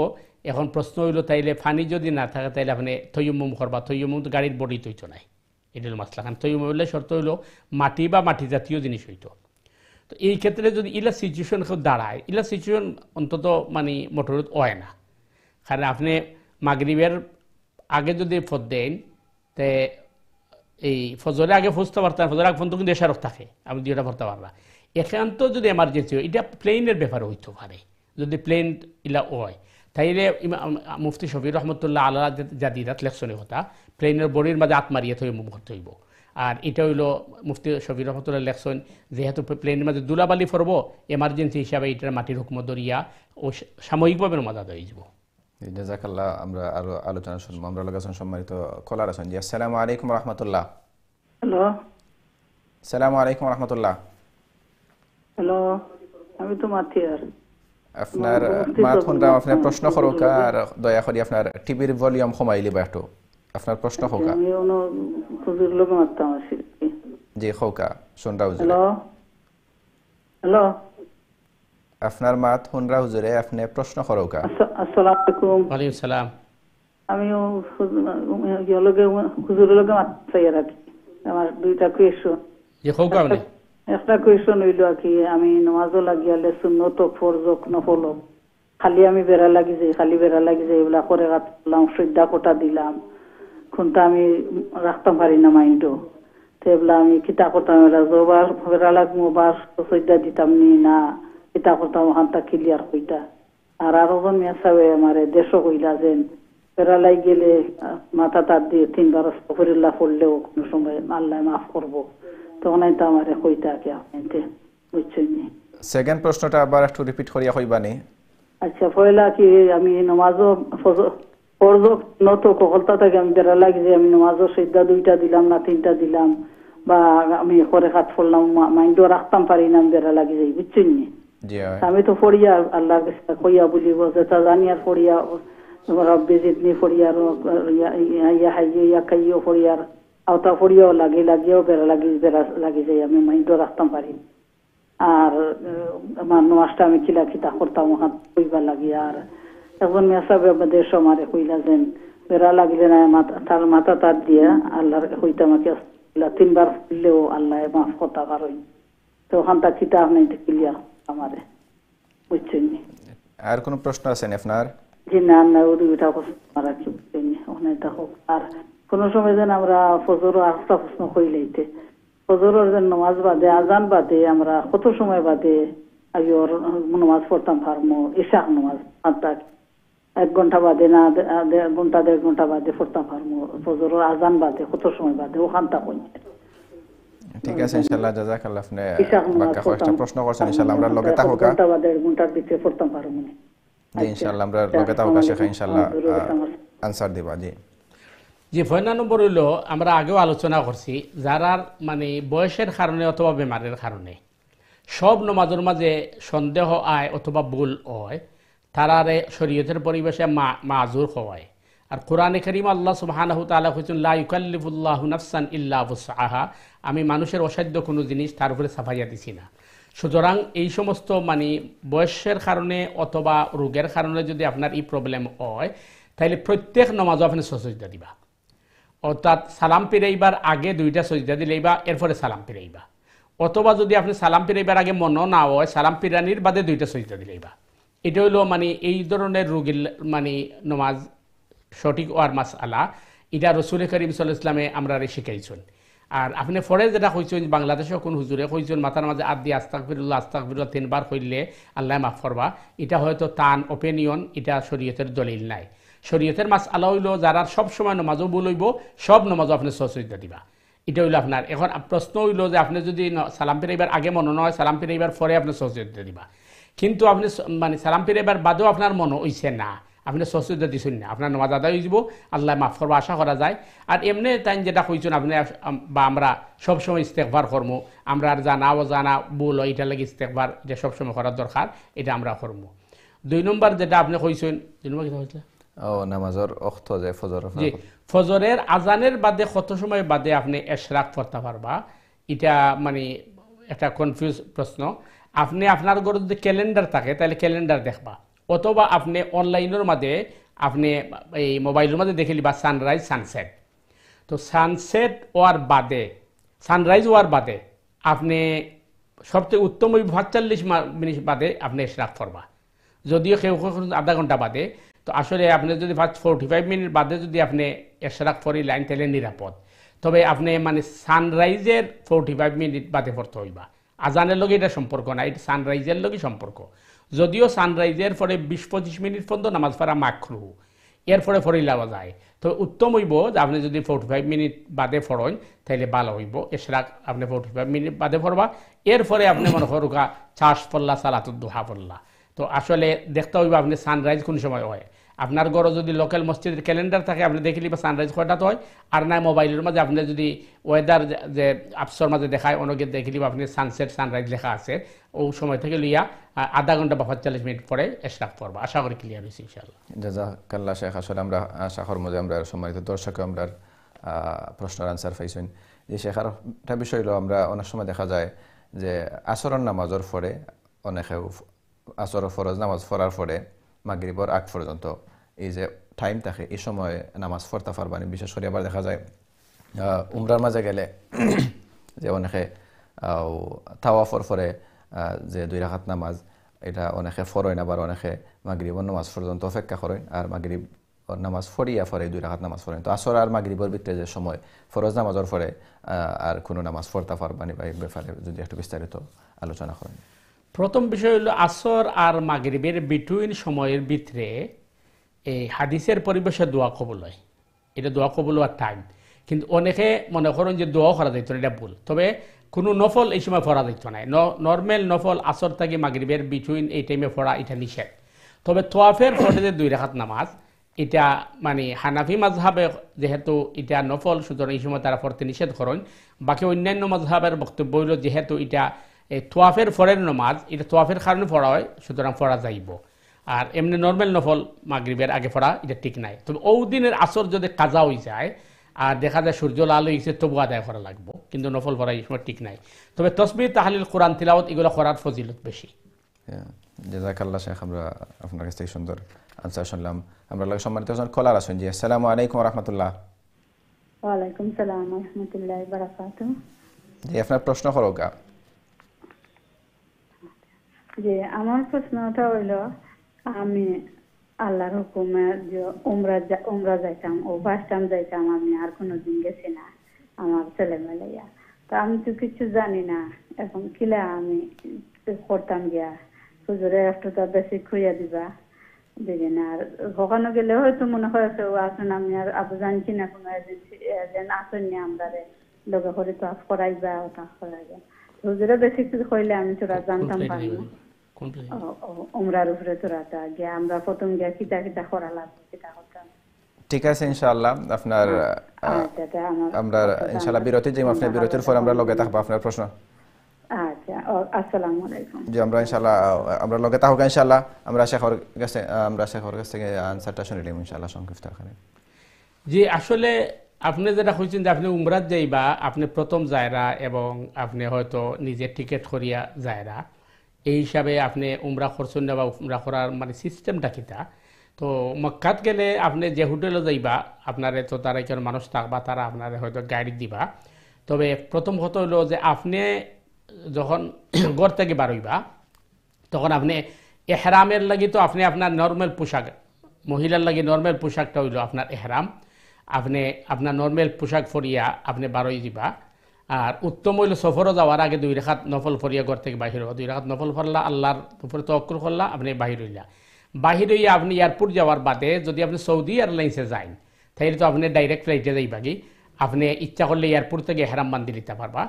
এখন প্রশ্ন হইল তাইলে ফানি যদি না থাকে তাইলে আপনি তৈয়ম্মুম করবা, তৈয়ম্মুম তো গাড়ির বডি তৈতো নাই, এটা হলো মাসলা। কারণ তৈয়ম্মুম হইলে শর্ত হইল মাটি বা মাটি জাতীয় জিনিস হইতো। তো এই ক্ষেত্রে যদি ইলা সিচুয়েশন কেউ দাঁড়ায়, ইলা সিচুয়েশন অন্তত মানে মোটরত হয় না। কারণ আপনি মাগরিবের আগে যদি ফত দেন তে এই ফজরে আগে ফুসতে পারতেন, ফজরের আগে পর্যন্ত কিন্তু এশারক থাকে, আপনি 2টা পড়তে পারবা। এখান্ত যদি এমার্জেন্সি হয়, এটা প্লেনের ব্যাপারে হইতে পারে, যদি প্লেন ইলা হয় তাইলে মুফতি শফির রহমতুল্লাহ আল্লাহ জাদিদাত লেখসনের কথা প্লেনের বডির মাঝে আত্মারিয়ে থই মুখ করতে হইব। আর এটা হইল মুফতি শফির রহমতুল্লাহ লেখসন, যেহেতু প্লেনের মাঝে দুলাবালি ফরব এমার্জেন্সি হিসাবে এটার মাটির হুকুম দরিয়া ও সাময়িকভাবে নমাজ আদায় হয়ে যাব। জাযাকাল্লাহ। আমরা আরো আলোচনা শুনবো। আমরা লোক আছেন সম্মানিত কলার আছেন। জি আসসালামু আলাইকুম রহমতুল্লাহ। হ্যালো, আসসালামু আলাইকুম রহমতুল্লাহ। হ্যালো, আমি তো মাথিয়ার। আপনার মাথুনরা আপনার প্রশ্ন করুক আর দয়া করে আপনার টিভির ভলিউম কমাই লিবা একটু, আপনার প্রশ্ন হোক। আমি ওনো হুজুর লোক মারতাম আসি। জি হোকা শুনরা হুজুর। হ্যালো হ্যালো, আপনার মাথুনরা হুজুরে আপনি প্রশ্ন করুক। আসসালামু আলাইকুম। ওয়ালাইকুম সালাম। আমি হুজুরের লোক মারতাই আর কি। আমার 2টা কোয়েশ্চন। জি হোকা। আপনি একটা কোয়েশ্চন হইল আর কি, আমি নামাজও লাগিয়ালে সুন্নত ফরজ নফল খালি আমি বেড়া লাগি যাই, খালি বেড়া লাগি যাই এগুলা করে রাখলাম, শ্রদ্ধা কোটা দিলাম, কোনটা আমি রাখতাম পারি না মাইন্ডও, তো এগুলা আমি কিতা করতাম, এগুলা জবার বেড়া লাগবো বা শ্রদ্ধা দিতাম নি না কিতা করতাম ওখানটা ক্লিয়ার কইটা। আর আরো জন মিয়া সাহেব আমার দেশও কইলা যে পেরালাই গেলে মাথা তার দিয়ে 3 বার আস্তাগফিরুল্লাহ পড়লেও কোনো সময় আল্লাহ মাফ করবো, তখন তো আমার কইতা কি আপনি বুঝছেন? সেকেন্ড প্রশ্নটা আবার একটু রিপিট করিয়া কইবানি। আচ্ছা, পয়লা কি আমি নামাজও ফরজ নত কলতা থেকে আমি বেড়া লাগি যে আমি নামাজও সিদ্ধা 2টা দিলাম না 3টা দিলাম, বা আমি করে হাত ফেললাম, মাইন্ডও রাখতাম পারি না, বেড়া লাগি যাই, বুঝছেন? আমি তো ফড়িয়া আল্লাহর কাছে কইয়া বলিব যে তা জানিয়ার ফড়িয়া রব্বি জিদনি ফড়িয়ার ইয়া হাইয়্যু ইয়া কাইয়্যু ফড়িয়ার আওতা ফড়িয়াও লাগিয়েও বেড়া লাগি যাই, আমি মাইন্ডও রাখতাম পারি। আর আমার নামাজটা আমি খিতা করতাম হাত কইবার লাগি। আর এখন মেসাবে আমাদের সমারে কইলা যেন বেড়া লাগিলে না তার মাথা তার দিয়া আল্লাহর হইতে আমাকে 3 বার পড়লেও আল্লাহ মাফ করতে পারেন, তো ওখানটা খিতা আপনি ক্লিয়ার আমারে, বুঝছেন? আর কোন প্রশ্ন আছে আপনার? জি না, ওইটা মারা কি বুঝছেন ওখানে হোক। আর কোন সময় যেন আমরা ফজর আস্তা প্রশ্ন কইলেইতে ফজরের যে নামাজ বাদে আজান বাদে আমরা কত সময় বাদে আইয়র নামাজ পড়তাম পারমো? ইশা নামাজ 1 ঘন্টা বাদে না 1.5 ঘন্টা বাদে পড়তাম পারমো? ফজরের আজান বাদে কত সময় বাদে ওখানটা কই? ঠিক আছে, ইনশাআল্লাহ জাযাকাল্লাহ। আপনি বাকি কয়েকটা প্রশ্ন করছেন, ইনশাআল্লাহ আমরা লগে থাকুক। ঘন্টা বাদে 1 ঘন্টার ভিতরে পড়তাম পারমো? জি ইনশাআল্লাহ আমরা লগে থাকুক, শেখ ইনশাআল্লাহ আনসার দিবা। জি যে 9 নম্বর হইল, আমরা আগেও আলোচনা করছি, যারা মানে বয়সের কারণে অথবা বেমারের কারণে সব নমাজের মাঝে সন্দেহ আয় অথবা ভুল হয়, তারারে শরীয়তের পরিবেশে মাজুর হওয়ায়। আর কোরআনে কারীম আল্লাহ সুবহানাহু ওয়া তাআলা কইছেন লা ইউকাল্লিফুল্লাহু নাফসান ইল্লা উসআহা, আমি মানুষের অসাধ্য কোনো জিনিস তার উপরে সাফাইয়া দিছি না। সুতরাং এই সমস্ত মানে বয়সের কারণে অথবা রোগের কারণে যদি আপনার এই প্রবলেম হয়, তাহলে প্রত্যেক নমাজও আপনি সজদা দিবা, অর্থাৎ সালাম ফিরাইবার আগে 2টা সজদা দিলেইবা, এরপরে সালাম ফিরাইবা। অথবা যদি আপনি সালাম ফিরাইবার আগে মনও না হয়, সালাম ফিরানির বাদে 2টা সজদা দিলেইবা। এটা হইল মানে এই ধরনের রোগীর মানে নমাজ সঠিক ওয়ার মাসআলা, এটা রাসূল করিম সাল্লাল্লাহু আলাইহি ওয়াসাল্লামে আমরা শিখাইছেন। আর আপনি ফরে যেটা কইছেন, বাংলাদেশে কোন হুজুরে কইছেন মাথার মাঝে আদি আস্তাগফিরুল্লাহ 3 বার কইলে আল্লাহ মাফ করবা, এটা হয়তো তান ওপিনিয়ন, এটা শরীয়তের দলিল নাই। শরীয়তের মাসআলা হইল যারা সব সময় নামাজও বলইব, সব নামাজও আপনি সজদা দিবা, এটা হইল আপনার। এখন প্রশ্ন হইল যে আপনি যদি সালাম ফিরাইবার আগে মনে নয়, সালাম ফিরাইবার পরে আপনি সজদা দিবা, কিন্তু আপনি মানে সালাম ফিরাইবার বাদেও আপনার মনে হইছে না, আপনি সজদা দিছেন না, আপনার নামাজ আদায় হয়ে যাব, আল্লাহ মাফ করবা আশা করা যায়। আর এমনি তাই যেটা কইছেন আপনি বা আমরা সবসময় ইস্তেগফার করবো, আমরা আর জানা অজানা ভুল হয় এটা লাগে ইস্তেগফার যে সবসময় করার দরকার, এটা আমরা করবো। 2 নম্বর যেটা আপনি কইছেন, 2 নম্বর কি হয়েছে? নামাজের ওয়াক্ত যে ফজর, জি ফজরের আজানের বাদে কত সময় বাদে আপনি ইশরাক পড়তে পারবা, এটা মানে একটা কনফিউজ প্রশ্ন। আপনি আপনার ঘরে যদি ক্যালেন্ডার থাকে তাহলে ক্যালেন্ডার দেখবা, অথবা আপনি অনলাইনের মাঝে আপনি এই মোবাইলের মাঝে দেখে লিবা সানরাইজ সানসেট। তো সানসেট ওয়ার বাদে, সানরাইজ ওয়ার বাদে আপনি সবচেয়ে উত্তম ওই 45 মিনিট বাদে আপনি ইশরাক করবা, যদিও কেউ আধা ঘন্টা বাদে। তো আসলে আপনি যদি 45 মিনিট বাদে যদি আপনি ইশরাক করি লাইন তাহলে নিরাপদ। তবে আপনি মানে সানরাইজের 45 মিনিট বাদে পড়তে হইবা, আজানের লগে এটা সম্পর্ক না, এটা সানরাইজের লগে সম্পর্ক। যদিও সানরাইজের পরে 20-25 মিনিট পর্যন্ত নামাজ পড়া মাকরুহ, এরপরে পড়িলাও যায়। তো উত্তম হইব যে আপনি যদি 45 মিনিট বাদে পড়েন তাহলে ভালো হইব। ইশরাক আপনি 45 মিনিট বাদে পড়বা, এরপরে আপনি মনে করুকা চাষ পড়লা, সালাতুদ দুহা পড়লা। তো আসলে দেখতে হইব আপনি সানরাইজ কোন সময় হয়। আপনার ঘরে যদি লোকাল মসজিদের ক্যালেন্ডার থাকে আপনি দেখলি বা সানরাইজ কয়টা হয়, আর না মোবাইলের মাঝে আপনি যদি ওয়েদার যে আপসর মাঝে দেখায় অনেকে দেখলি আপনি সানসেট সানরাইজ লেখা আছে, ওই সময় থেকে লিয়া আধা ঘন্টা বা 45 মিনিট পরে ইশরাক পড়বা। আশা করি ক্লিয়ার হয়েছে ইনশাআল্লাহ। জাযাকাল্লাহ শেখ। আসলে আমরা আশা করব যে আমরা সম্মানিত দর্শক আমরা প্রশ্নের আনসার পাইছেন। যে শেখার একটা বিষয় হলো, আমরা অনেক সময় দেখা যায় যে আসরের নামাজের পরে অনেকে আসরের ফরজ নামাজ পড়ার পরে মাগরিবের আগ পর্যন্ত এই যে টাইম থাকে, এই সময় নামাজ পড়তে পারবানি। বিশেষ করে আবার দেখা যায় উমরার মাঝে গেলে যে অনেকে তাওয়াফর পরে যে 2 রাকাত নামাজ, এটা অনেকে পড়েন, আবার অনেকে মাগরিবের নামাজ পর্যন্ত অপেক্ষা করেন, আর মাগরিব নামাজ পড়িয়া পরে 2 রাকাত নামাজ পড়েন। তো আসর আর মাগরিবের ভিতরে যে সময় ফরজ নামাজের পরে আর কোনো নামাজ পড়তে পারবানি, বা এই ব্যাপারে যদি একটু বিস্তারিত আলোচনা করেন। প্রথম বিষয় হলো আসর আর মাগরিবের বিটুইন সময়ের ভিতরে এই হাদিসের পরিবেশে দোয়া কবুল হয়, এটা দোয়া কবুল হওয়ার টাইম। কিন্তু অনেকে মনে করেন যে দোয়া করা যাইত না, এটা ভুল। তবে কোনো নফল এই সময় পড়া যাইত না, নর্মাল নফল আসর থেকে মাগরিবের বিটুইন এই টাইমে পড়া এটা নিষেধ। তবে তোয়াফের পরে যে 2 রাকাত নামাজ, এটা মানে হানাফি মাযহাবে যেহেতু এটা নফল, সুতরাং এই সময় তারা পড়তে নিষেধ করেন। বাকি অন্যান্য মাযহাবের বক্তব্য হইল যেহেতু এটা তোয়াফের পরের নামাজ, এটা তোয়াফের কারণে পড়া হয়, সুতরাং পড়া যাইব। আর এমনি নর্মাল নফল মাগরিবের আগে পড়া এটা ঠিক নাই। তবে ওই দিনের আসর যদি কাজা হয়ে যায় আর দেখা যায় সূর্য লাল হয়ে গেছে, তবু আদায় করা লাগবো, কিন্তু নফল পড়া এই সময় ঠিক নাই। তবে তসবিহ, তাহলিল, কোরআন তিলাওয়াত এগুলো করার ফজিলত বেশি। জাযাকাল্লাহ শেখ, আমরা আপনার কাছ থেকে সুন্দর আনসার শুনলাম। আমরা সম্মানিত কলার আছেন, জি আসসালামু আলাইকুম ওয়া রাহমাতুল্লাহ। ওয়া আলাইকুম সালাম ওয়া রাহমাতুল্লাহি ওয়া বারাকাতুহু। জি আপনার প্রশ্ন করোগা। যে আমার প্রশ্নটা হইল, আমি আল্লাহর হুকুমে যে উমরা যাইতাম, ও ফার্স্ট টাইম যাইতাম, আমি আর কোনোদিন গেছি না আমার ছেলে মেলাইয়া। তো আমি তো কিছু জানি না, এখন কিলা আমি করতাম গিয়া হুজুরে একটু তো বেশি খুঁয়া দিবা দেখেন। আর কখনো গেলে হয়তো মনে হয়েছে ও আসুন, আমি আর আবু জানছি না কোনো এজেন্ট আসেন নি আমরা লগে করে তো আফ করাইবা ওটা করাইবা। হুজুরে বেশি কিছু কইলে আমি তোরা জানতাম পারি না উমরার উপরে তোরাটা গিয়া আমরা প্রথম গিয়া কিতা কিতা করা লাগবে কিতা করতাম। ঠিক আছে ইনশাআল্লাহ, আপনার আমরা ইনশাআল্লাহ বিরতি যাই, আপনার বিরতির পর আমরা লগে থাকবো আপনার প্রশ্ন। আচ্ছা, আসসালামু আলাইকুম। জি আমরা ইনশাআল্লাহ আমরা লগে থাকবো ইনশাআল্লাহ। আমরা শেখর কাছ থেকে আনসারটা শুনিলাম ইনশাআল্লাহ সংক্ষিপ্ত আকারে। জি আসলে আপনি যেটা কইছেন যে আপনি উমরাত যাইবা, আপনি প্রথম যায়রা এবং আপনি হয়তো নিজে টিকিট করিয়া যায়রা, এই হিসাবে আপনি উমরা করছেন না বা উমরা করার মানে সিস্টেমটা কিতা। তো মক্কাত গেলে আপনি যে হোটেলে যাইবা, আপনারে তো তারা কেন মানুষ থাকবা, তারা আপনারে হয়তো গাইড দিবা। তবে প্রথম কথা হলো যে আপনি যখন ঘর থেকে বার হইবা, তখন আপনি এহরামের লাগি তো আপনি আপনার নর্মাল পোশাক, মহিলার লাগি নর্মাল পোশাকটা হইল আপনার এহরাম, আপনি আপনার নর্মাল পোশাক ফরিয়া আপনি বার হয়ে দিবা। আর উত্তম হইল সফরও যাওয়ার আগে 2 রাকাত নফল ফরিয়া ঘর থেকে বাহির হওয়া, 2 রাকাত নফল ফরলা, আল্লাহর উপরে তাওয়াক্কুল করলা, আপনি বাহির হইলা। বাহির হইয়া আপনি এয়ারপোর্ট যাওয়ার বাদে যদি আপনি সৌদি এয়ারলাইন্সে যান, তাইলে তো আপনি ডাইরেক্ট ফ্লাইটে যাইবা কি, আপনি ইচ্ছা করলে এয়ারপোর্ট থেকে এহরাম বান্ধি নিতে পারবা।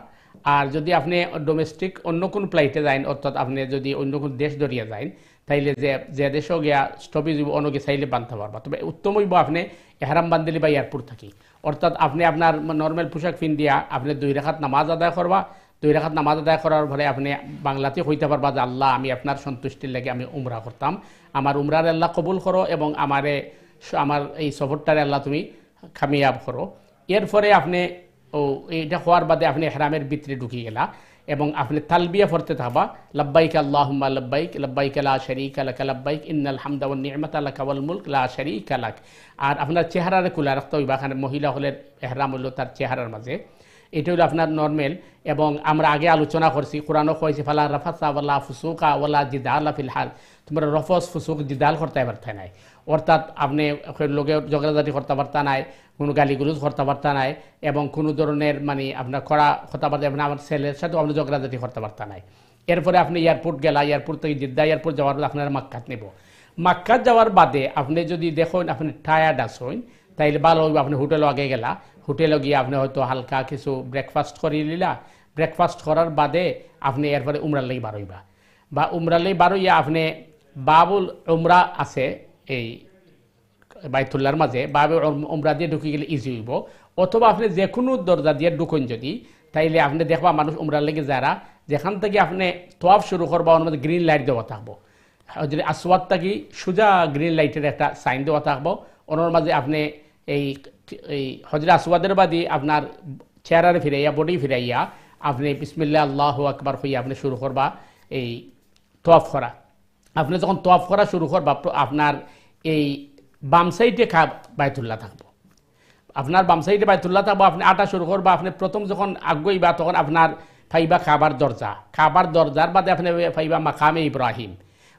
আর যদি আপনি ডোমেস্টিক অন্য কোন ফ্লাইটে যান, অর্থাৎ আপনি যদি অন্য কোন দেশ ধরিয়া যান, তাইলে যে দেশও গিয়া স্টপেজ অনেকে চাইলে বাঁধতে পারবা। তবে উত্তম হইব আপনি এহরাম বান্ধিলি বা এয়ারপোর্ট থাকি, অর্থাৎ আপনি আপনার নর্মাল পোশাক পিন দিয়া আপনি 2 রাকাত নামাজ আদায় করবা। 2 রাকাত নামাজ আদায় করার পরে আপনি বাংলাতে হইতে পারবা যে আল্লাহ আমি আপনার সন্তুষ্টির লাগে আমি উমরা করতাম, আমার উমরার আল্লাহ কবুল করো এবং আমার এই সফরটারে আল্লাহ তুমি কামিয়াব করো। এরপরে আপনি এইটা হওয়ার বাদে আপনি এহরামের ভিতরে ঢুকি গেলা এবং আপনি তালবিয়া পড়তে থাকবা, লাব্বাইক আল্লাহুম্মা লাব্বাইক লাব্বাইক লা শারীকা লাক লাব্বাইক ইন্নাল হামদা ওয়ান নি'মাতা লাকা ওয়াল মুলক লা শারীকা লাক। আর আপনার চেহারারে খোলা রাখতে হইবা, এখানে মহিলা হলে এহরাম হলো তার চেহারার মাঝে, এটা হলো আপনার নর্মাল। এবং আমরা আগে আলোচনা করছি, কোরআনও কইছে ফালা রাফাসা ওয়ালা ফুসুকা ওয়ালা জিদালা ফিল হাল, তোমরা রফস ফুসুক জিদাল করতে পারতে নাই, অর্থাৎ আপনি লোকে ঝগড়াঝাটি করতে পারতা নাই, কোনো গালিগুলোজ করতে পারতা নাই এবং কোনো ধরনের মানে আপনার কড়া কথাবার্তা, আপনার আমার ছেলের সাথেও আপনি ঝগড়াঝাটি করতে পারতা নাই। এরপরে আপনি এয়ারপোর্ট গেলা, এয়ারপোর্ট থেকে জিদ্দা এয়ারপোর্ট যাওয়ার পর আপনার মাক্কাত নেব। মাক্কাত যাওয়ার বাদে আপনি যদি দেখুন আপনি টায়ার্ড আসুন, তাইলে ভালো হইব আপনি হোটেলও আগে গেলা, হোটেলে গিয়ে আপনি হয়তো হালকা কিছু ব্রেকফাস্ট করিয়ে নিলা, ব্রেকফাস্ট করার বাদে আপনি এরপরে উমরার লাগি বার হইবা, বা উমরার লাগি বার হইয়া আপনি বাবুল উমরা আছে এই বাইতুল্লাহর মাঝে, বাবে উমরা দিয়ে ঢুকে গেলে ইজি হইব। অথবা আপনি যে কোনো দরজা দিয়ে ঢুকুন যদি, তাইলে আপনি দেখবা মানুষ উমরার লেগে যারা যেখান থেকে আপনি তোয়াফ শুরু করবা ওর মধ্যে গ্রিন লাইট দেওয়া থাকবো, যদি আসওয়াদ থাকি সোজা গ্রিন লাইটের একটা সাইন দেওয়া থাকবো, ওনার মাঝে আপনি এই হজরে আসওয়াদের বাদে আপনার চেহারারে ফিরাইয়া বডি ফিরাইয়া আপনি বিসমিল্লাহ আল্লাহু আকবার হইয়া আপনি শুরু করবা এই তোয়াফ করা। আপনি যখন তোয়াফ করা শুরু করবা আপনার এই বাম সাইডে বাইতুল্লাহ থাকবো, আপনার বাম সাইডে বাইতুল্লাহ থাকবো, আপনি আটা শুরু করবা। আপনি প্রথম যখন আগুইবা তখন আপনার ফাইবা খাবার দরজা, খাবার দরজার বাদে আপনি ফাইবা মাকামে ইব্রাহিম,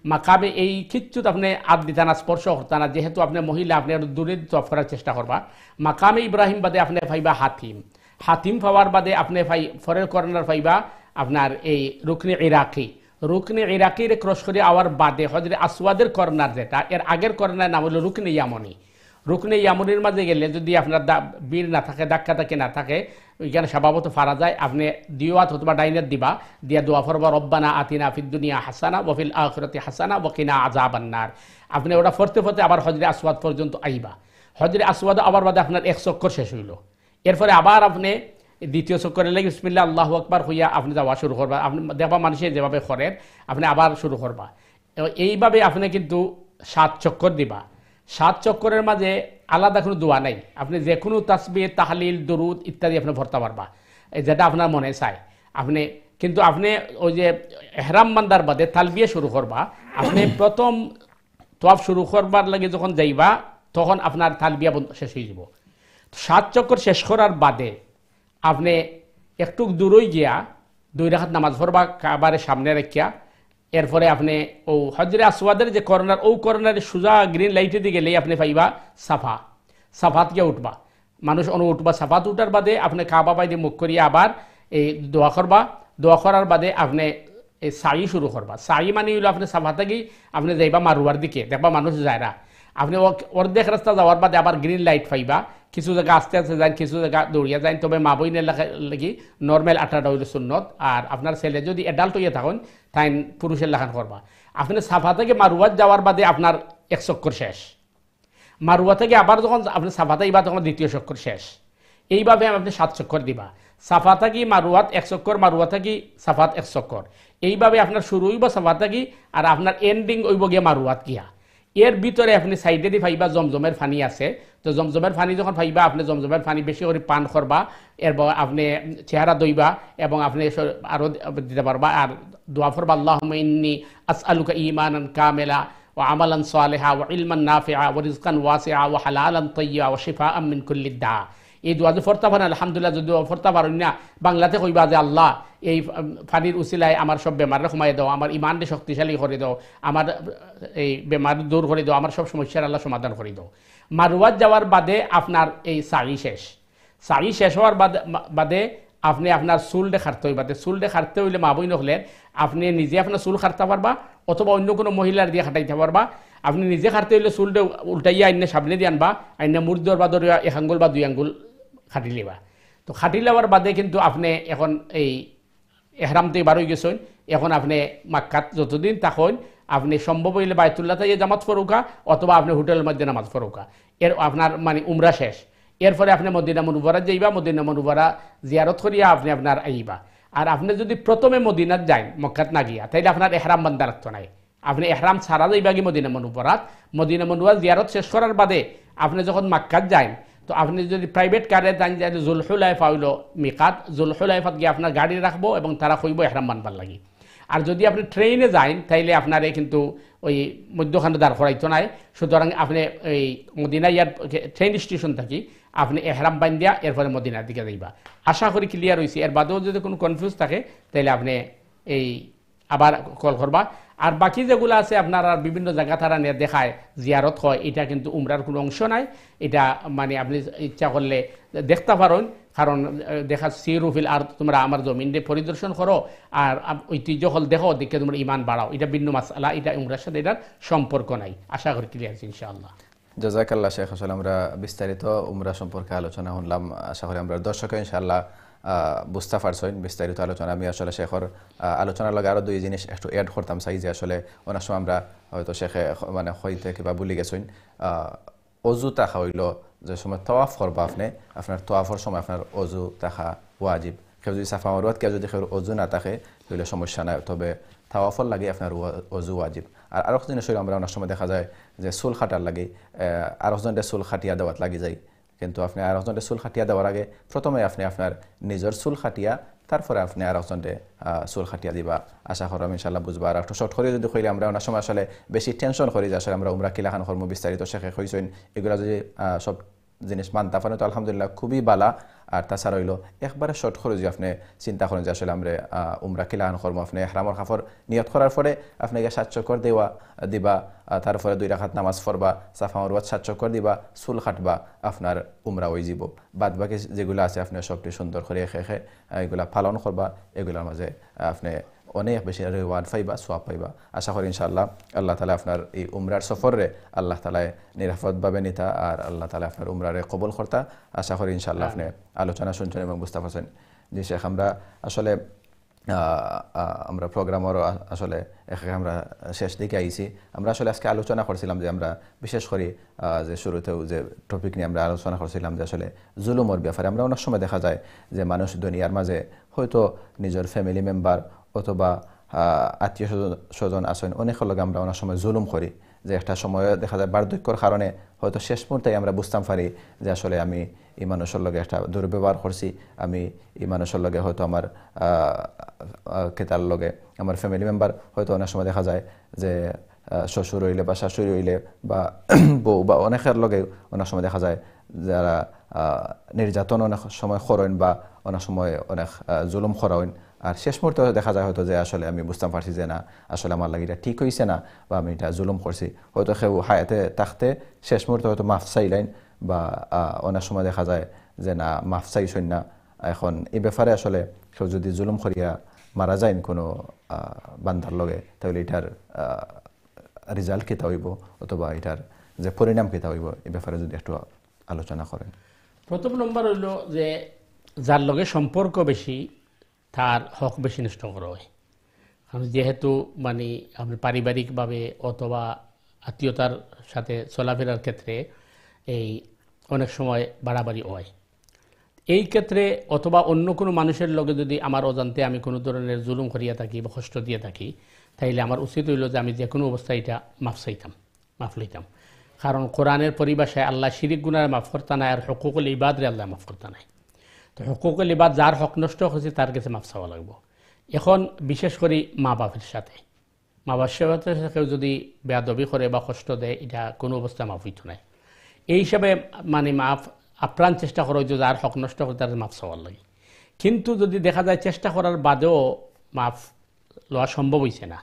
মাকামে এই কিচ্ছুত আপনি আদ দিতানা স্পর্শ করতানা, যেহেতু আপনি মহিলা আপনি দূরে তফ করার চেষ্টা করবা। মাকামে ইব্রাহিম বাদে আপনি ফাইবা হাতিম, হাতিম পাওয়ার বাদে আপনি ফরের কর্নার ফাইবা আপনার এই রুকনে ইরাকি, রুকনে ইরাকির ক্রস করে আওয়ার বাদে হজরে আসওয়াদের কর্নার যেটা এর আগের কর্নার নাম হলো রুকনে ইয়ামনি। রুকনে ইয়ামনির মাঝে গেলে যদি আপনার বীর না থাকে, ধাক্কা থাকে না থাকে, ওইখানে স্বভাবত ফারা যায়। আপনি দিওয়াত অথবা ডাইনার দিবা, দিয়া দোয়া ফরবা রব্বানা আতিনা ফিদ দুনিয়া হাসানা ওয়া ফিল আখিরাতি হাসানা ওয়া কিনা আযাবান নার। আপনি ওটা পড়তে পড়তে আবার হজরে আসওয়াদ পর্যন্ত আইবা। হজরে আসওয়াদ আবার বাদে আপনার 1 চক্কর শেষ হইল। এরপরে আবার আপনি দ্বিতীয় চক্করে লাগে বিসমিল্লাহ আল্লাহু আকবার হইয়া আপনি যাওয়া শুরু করবা। আপনি দেখবা মানুষের যেভাবে করেন আপনি আবার শুরু করবা। এইভাবে আপনি কিন্তু 7 চক্কর দিবা। 7 চক্করের মাঝে আলাদা কোনো দোয়া নাই। আপনি যে কোনো তাসবিহ, তাহলিল, দুরুদ ইত্যাদি আপনি ভরতে পারবা, যেটা আপনার মনে চায় আপনি। কিন্তু আপনি ওই যে ইহরাম বান্দার বাদে তালবিয়া শুরু করবা। আপনি প্রথম তওয়াফ শুরু করবার লাগে যখন যাইবা তখন আপনার তালবিয়া শেষ হয়ে যাব। 7 চক্কর শেষ করার বাদে আপনি একটু দূরই গিয়া 2 রাকাত নামাজ পড়বা কাবারের সামনে রাখিয়া। এরপরে আপনি ও হজরে আসওয়াদের যে কর্নার, ও কর্নারে সোজা গ্রিন লাইটে দিয়ে গেলেই আপনি পাইবা সাফা। সাফাত গিয়া উঠবা, মানুষ অনু উঠবা। সাফাত উঠার বাদে আপনি কাবা বাইরে মুখ করিয়া আবার এই দোয়া করবা। দোয়া করার বাদে আপনি এই সাই শুরু করবা। সাই মানে হইলো আপনি সাফা থেকে আপনি যাইবা মারুয়ার দিকে, দেখবা মানুষ যায় না। আপনি অর্ধেক রাস্তা যাওয়ার বাদে আবার গ্রিন লাইট পাইবা। কিছু জায়গা আস্তে আস্তে যান, কিছু জায়গা দৌড়িয়া যান। তবে মা বইনের লাগি নর্মাল 8টা হইল সুন্নত। আর আপনার ছেলে যদি অ্যাডাল্ট হইয়া থাকুন তাই পুরুষের লেখান করবা। আপনি সাফা থেকে মারুয়াত যাওয়ার বাদে আপনার 1 চক্কর শেষ। মারুয়া থেকে আবার যখন আপনি সাফা যাইবা তখন 2য় চক্কর শেষ। এইভাবে আপনি 7 চক্কর দিবা। সাফা থাকি মারুয়াত 1 চক্কর, মারুয়া থাকি সাফাত 1 চক্কর। এইভাবে আপনার শুরু হইব সাফা থাকি আর আপনার এন্ডিং হইব গিয়া মারুয়াত গিয়া। এর ভিতরে আপনি সাইডে দিয়ে পাইবা জমজমের পানি আছে। তো জমজমের পানি যখন পাইবা আপনি জমজমের পানি বেশি করে পান করবা। এরপর আপনি চেহারা দইবা এবং আপনি আরও দিতে পারবা। আর দোয়া করবা আল্লাহুম্মা ইন্নী আসআলুকা ঈমানান কামিলা ওয়া আমালান সালিহা ওয়া ইলমান নাফিআ ওয়া রিজকান ওয়াসিআ ওয়া হালালান তাইয়্যিবা ওয়া শিফাআন মিন কুল্লি দা। এই দোয়া যে ফরতা পারেন আলহামদুলিল্লাহ। যদি ফরতা পারেন না বাংলাতে কইবা যে আল্লাহ এই পানির উসিলায় আমার সব বেমারে কমাই দাও, আমার ইমানকে শক্তিশালী করে দাও, আমার এই বেমার দূর করে দাও, আমার সব সমস্যার আল্লাহ সমাধান করে দাও। মারুয়াত যাওয়ার বাদে আপনার এই সাই শেষ। সাই শেষ হওয়ার বাদে আপনি আপনার চুলটে খাটতে হইবা। চুলটে খাটতে হইলে মা বই নহলেন আপনি নিজে আপনার চুল খাটতে পারবা অথবা অন্য কোনো মহিলার দিয়ে খাটাইতে পারবা। আপনি নিজে খাটতে হইলে চুলটে উল্টাইয়া আইনে সামনে দিয়ে আনবা, আইনে মুড় দেওয়ার বা ধরিয়া 1 আঙ্গুল বা 2 আঙ্গুল খাটি লিবা। তো খাটি লওয়ার বাদে কিন্তু আপনি এখন এই এহরামতে বার হয়ে গেছেন। এখন আপনি মাক্কাত যতদিন থাকেন আপনি সম্ভব হইলে বাইতুল্লাহ থেকে জামাত ফরুকা অথবা আপনি হোটেলের মধ্যে নামাজ ফরুকা। এর আপনার মানে উমরা শেষ। এরপরে আপনি মদিনা মুনওয়ারা যাইবা, মদিনা মুনওয়ারা জিয়ারত করিয়া আপনি আপনার আইবা। আর আপনি যদি প্রথমে মদিনাত যান মক্কাত না গিয়া তাইলে আপনার এহরাম বান্ধা রাখতো নাই। আপনি এহরাম ছাড়া যাইবা কি মদিনা মুনওয়ারাত। মদিনা মুনওয়ারা জিয়ারত শেষ করার বাদে আপনি যখন মক্কাত যান তো আপনি যদি প্রাইভেট কারে যান যাইলে জুলহুলাইফা হইল মিকাত। জুলহুলাইফাত গিয়ে আপনার গাড়ি রাখবো এবং তারা কইব এহরাম বানবার লাগি। আর যদি আপনি ট্রেনে যান তাইলে আপনারে কিন্তু ওই মধ্যখানে দাঁড় করাইতো নাই। সুতরাং আপনি এই মদিনা ইয়ার ট্রেন স্টেশন থাকি আপনি এহরাম বান্ধিয়া এরপরে মদিনার দিকে যাইবা। আশা করি ক্লিয়ার হয়েছে। এর বাদেও যদি কোনো কনফিউজ থাকে তাহলে আপনি এই আবার কল করবা। আর বাকি যেগুলো আছে আপনারা বিভিন্ন জায়গা তারা নিয়ে দেখায় জিয়ারত হয়, এটা কিন্তু উমরার কোনো অংশ নাই। এটা মানে আপনি ইচ্ছা করলে দেখতে পারেন, কারণ দেখা সিরুফিল আর তোমরা আমার জমিনে পরিদর্শন করো আর ঐতিহ্য হল দেখো, দেখে তোমরা ইমান বাড়াও। এটা ভিন্ন মাসআলা, এটা উমরার সাথে এটার সম্পর্ক নাই। আশা করি ক্লিয়ার আছে ইনশাআল্লাহ। জাযাকাল্লাহ শেখ। আসলে আমরা বিস্তারিত উমরা সম্পর্কে আলোচনা শুনলাম। আশা করি আমরা দর্শক ইনশাআল্লাহ বুঝতে পারছেন বিস্তারিত আলোচনা। আমি আসলে শেখর আলোচনার লগে আরও 2 জিনিস একটু অ্যাড করতাম চাই যে আসলে অনেক সময় আমরা হয়তো শেখে মানে হইতে কিবা ভুলে গেছেন। অজু তাখা হইল যে সময় তওয়াফ করবা আপনি, আপনার তওয়াফের সময় আপনার অজু তাখা ওয়াজিব। কেউ যদি সাফা মারওয়াত কেউ যদি অজু না থাকে তাহলে সমস্যা নাই, তবে তাওয়াফর লাগে আপনার অজু ওয়াজিব। আর আরও জিনিস হইল আমরা অনেক সময় দেখা যায় যে চুল খাটার লাগে আরেকজনটা চুল খাটিয়া দেওয়াত লাগি যায়। কিন্তু আপনি আরেকজনটা চুল খাটিয়া দেওয়ার আগে প্রথমে আপনি আপনার নিজের চুল খাটিয়া তারপরে আপনি আরেকজনটা চুল খাটিয়া দিবা। আশা করলাম ইনশাআল্লাহ বুঝবা। আর একটু শর্ট করে যদি কইলে আমরা অনেক সময় আসলে বেশি টেনশন করি যে আসলে আমরা উমরা কিলাখান কর্ম বিস্তারিত শেখে হয়েছেন। এগুলো যদি সব জিনিস মানতে পারেন তো আলহামদুলিল্লাহ খুবই বালা। আর তাছাড়া হইল একবারে শর্ট করে যে আপনি চিন্তা করেন যে আসলে আমরা উমরা কিলাখান কর্ম আপনি এহরামর কাপড় নিয়ত করার পরে আপনাকে 7 চক্কর দিবা, তারপরে 2 রাকাত নামাজ পড়বা, সাফা মারওয়াত 7 চক্কর দিবা, চুল কাটবা, আপনার উমরা হয়ে যাব। বাদ বাকি যেগুলো আছে আপনি সবটি সুন্দর করে এগুলা পালন করবা। এগুলোর মাঝে আপনি অনেক বেশি রিওয়ার্ড পাইবা, সোয়াব পাইবা। আশা করি ইনশাআল্লাহ আল্লাহ তাআলা আপনার এই উমরার সফরে আল্লাহ তাআলা নিরাপদভাবে নিতা আর আল্লাহ তাআলা আপনার উমরারে কবুল করতা। আশা করি ইনশাআল্লাহ আপনি আলোচনা শুনছেন এবং বুঝতে পারছেন। জি শেখ, আমরা আসলে আমরা প্রোগ্রামেরও আসলে আমরা শেষ দিকে আইছি। আমরা আসলে আজকে আলোচনা করছিলাম যে আমরা বিশেষ করে যে শুরুতেও যে টপিক নিয়ে আমরা আলোচনা করছিলাম যে আসলে জুলুমের ব্যাপারে। আমরা অনেক সময় দেখা যায় যে মানুষ দুনিয়ার মাঝে হয়তো নিজের ফ্যামিলি মেম্বার অথবা আত্মীয় স্বজন আছেন, অনেকের লগে আমরা অনেক সময় জুলুম করি, যে একটা সময় দেখা যায় বার্ধক্যর কারণে হয়তো শেষ মুহূর্তে আমরা বুঝতাম পারি যে আসলে আমি এই মানুষের লগে একটা দুর্ব্যবহার করছি, আমি এই মানুষের লগে হয়তো আমার কেতার লগে আমার ফ্যামিলি মেম্বার হয়তো অনেক সময় দেখা যায় যে শ্বশুর হইলে বা শাশুড়ি হইলে বা বউ বা অনেকের লগে অনেক সময় দেখা যায় যারা নির্যাতন অনেক সময় করেন বা অনেক সময় অনেক জুলুম করাইন। আর শেষ মুহূর্তে দেখা যায় হয়তো যে আসলে আমি বুঝতে পারছি যে না, আসলে আমার লাগে এটা ঠিক হয়েছে না বা আমি এটা জুলুম করছি। হয়তো কেউ হায়াতে থাকতে শেষ মুহূর্তে হয়তো মাফ চাইলেন বা অনেক সময় দেখা যায় যে না, মাফ চাইছেন না। এখন এই ব্যাপারে আসলে কেউ যদি জুলুম করিয়া মারা যায় কোনো বান্দার লগে, তাহলে এটার রেজাল্ট কিতা হইব অথবা এটার যে পরিণাম কিতা হইব, এই ব্যাপারে যদি একটু আলোচনা করেন। প্রথম নম্বর হইল যে যার লগে সম্পর্ক বেশি তার হক বেশি নষ্ট করা হয়। কারণ যেহেতু মানে আপনি পারিবারিকভাবে অথবা আত্মীয়তার সাথে চলাফেরার ক্ষেত্রে এই অনেক সময় বাড়াবাড়ি হয়। এই ক্ষেত্রে অথবা অন্য কোনো মানুষের লগে যদি আমার অজান্তে আমি কোনো ধরনের জুলুম করিয়া থাকি বা কষ্ট দিয়ে থাকি, তাইলে আমার উচিত হইল যে আমি যে কোনো অবস্থায় এটা মাফ চাইতাম, মাফ লইতাম। কারণ কোরআনের পরিভাষায় আল্লাহ শিরিক গুনার মাফ করতা নাই আর হুকুকুল ইবাদরে আল্লাহ মাফ করতা নাই। তো হুকুকুল ইবাদ যার হক নষ্ট হয়েছে তার কাছে মাফ চাওয়া লাগবো। এখন বিশেষ করে মা বাপের সাথে, মা বাপের সাথে যদি বেয়াদবি করে বা কষ্ট দেয়, এটা কোনো অবস্থায় মাফ হইতো নাই। এই হিসাবে মানে মাফ আপ্রাণ চেষ্টা করা যে যার হক নষ্ট করে তার মাফ চাওয়ার লাগে। কিন্তু যদি দেখা যায় চেষ্টা করার বাদেও মাফ লওয়া সম্ভব হয়েছে না,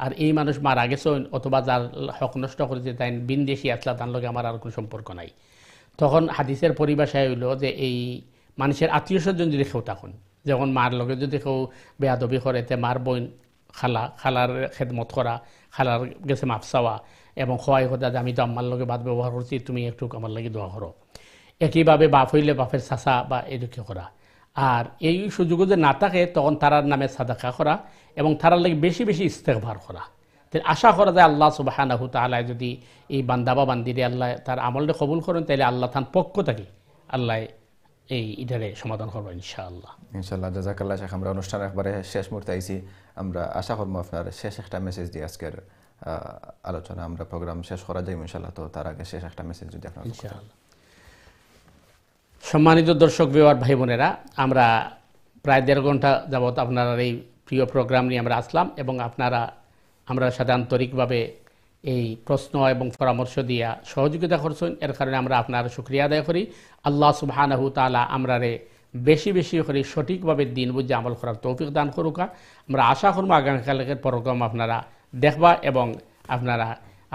আর এই মানুষ মারা গেছে অথবা যার হক নষ্ট করেছে তাই বিনদেশি আসলা, তার লগে আমার আর কোনো সম্পর্ক নাই, তখন হাদিসের পরিভাষায় হইল যে এই মানুষের আত্মীয় স্বজন যদি কেউ থাকুন, যেমন মার লগে যদি কেউ বেয়াদবি করে, তে মার বোন খালার খেদমত করা, খালার গেছে মাফ চাওয়া এবং খোয়াই কথা যে আমি তো আমার লগে বাদ ব্যবহার করছি, তুমি একটু আমার লাগে দোয়া করো। একইভাবে বাপ হইলে বাপের চাচা বা এদিকে করা। আর এই সুযোগ যদি না থাকে তখন তারার নামে সাদাকা করা এবং তারার লাগে বেশি বেশি ইস্তেগফার করা। আশা করা যায় আল্লাহ সুবহানাহু তাআলা যদি এই বান্দা বা বান্দিরে আল্লাহ তার আমলটা কবুল করেন, তাইলে আল্লাহ তার পক্ষ থেকে আল্লাহ এই ইটারে সমাধান করবেন ইনশাআল্লাহ। ইনশাআল্লাহ, জাযাকাল্লাহ শেখ। আমরা অনুষ্ঠান একবারে শেষ মুহূর্তে আইছি। আমরা আশা করবো আপনার শেষ একটা মেসেজ দিয়ে আজকের আলোচনা আমরা প্রোগ্রাম শেষ করা যাই ইনশাআল্লাহ। তো তার আগে শেষ একটা মেসেজ যদি আপনার ইনশাআল্লাহ। সম্মানিত দর্শক ভিউয়ার ভাই বোনেরা, আমরা প্রায় 1.5 ঘন্টা যাবত আপনারা এই প্রিয় প্রোগ্রাম নিয়ে আমরা আসলাম এবং আপনারা আমরা সাথে আন্তরিকভাবে এই প্রশ্ন এবং পরামর্শ দিয়া সহযোগিতা করছেন। এর কারণে আমরা আপনার শুকরিয়া আদায় করি। আল্লাহ সুবহানাহু তাআলা আমরারে বেশি বেশি করে সঠিকভাবে দিন বুঝে আমল করার তৌফিক দান করুকা। আমরা আশা করবো আগামীকালের প্রোগ্রাম আপনারা দেখবা এবং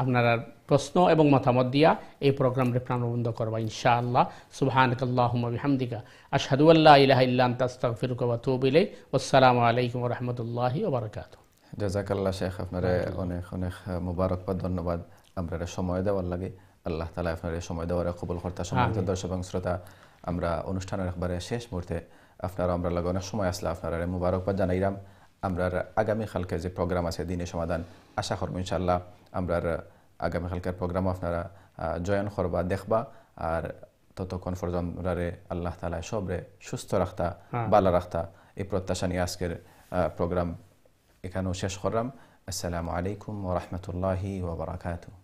আপনারা প্রশ্ন এবং মতামত দিয়া এই প্রোগ্রামটি প্রাণবন্ধ করবা ইনশাআল্লাহ। সুবহানাকাল্লাহুম্মা বিহামদিকা আশহাদু আল্লা ইলাহা ইল্লা আনতা আস্তাগফিরুকা ওয়া আতুবু ইলাইক। আসসালামু আলাইকুম ওয়া রাহমাতুল্লাহি ওয়া বারাকাতুহু। জাযাকাল্লাহ শেখ, আপনারে অনেক অনেক মুবারকবাদ, ধন্যবাদ আপনারা সময় দেওয়ার লাগে। আল্লাহ তাআলা আপনার সময় দেওয়ার কবুল করতে। সম্মানিত দর্শক এবং শ্রোতা, আমরা অনুষ্ঠানের একবারে শেষ মুহূর্তে আপনারা আমরা লাগে অনেক সময় আসলে আপনারা মুবারকবাদ জানাইলাম। আমরা আগামীকালকে যে প্রোগ্রাম আছে দিনের সমাধান, আশা করবো ইনশাআল্লাহ আমরা আগামীকালকের প্রোগ্রাম আপনারা জয়েন করবা, দেখবা। আর ততক্ষণ পর্যন্ত আল্লাহ তাআলা সবরে সুস্থ রাখতা, ভালো রাখতা, এই প্রত্যাশা নিয়ে আজকের প্রোগ্রাম এখানেও শেষ করলাম। আসসালামু আলাইকুম ওয়া রাহমাতুল্লাহি ওয়া বারাকাতুহু।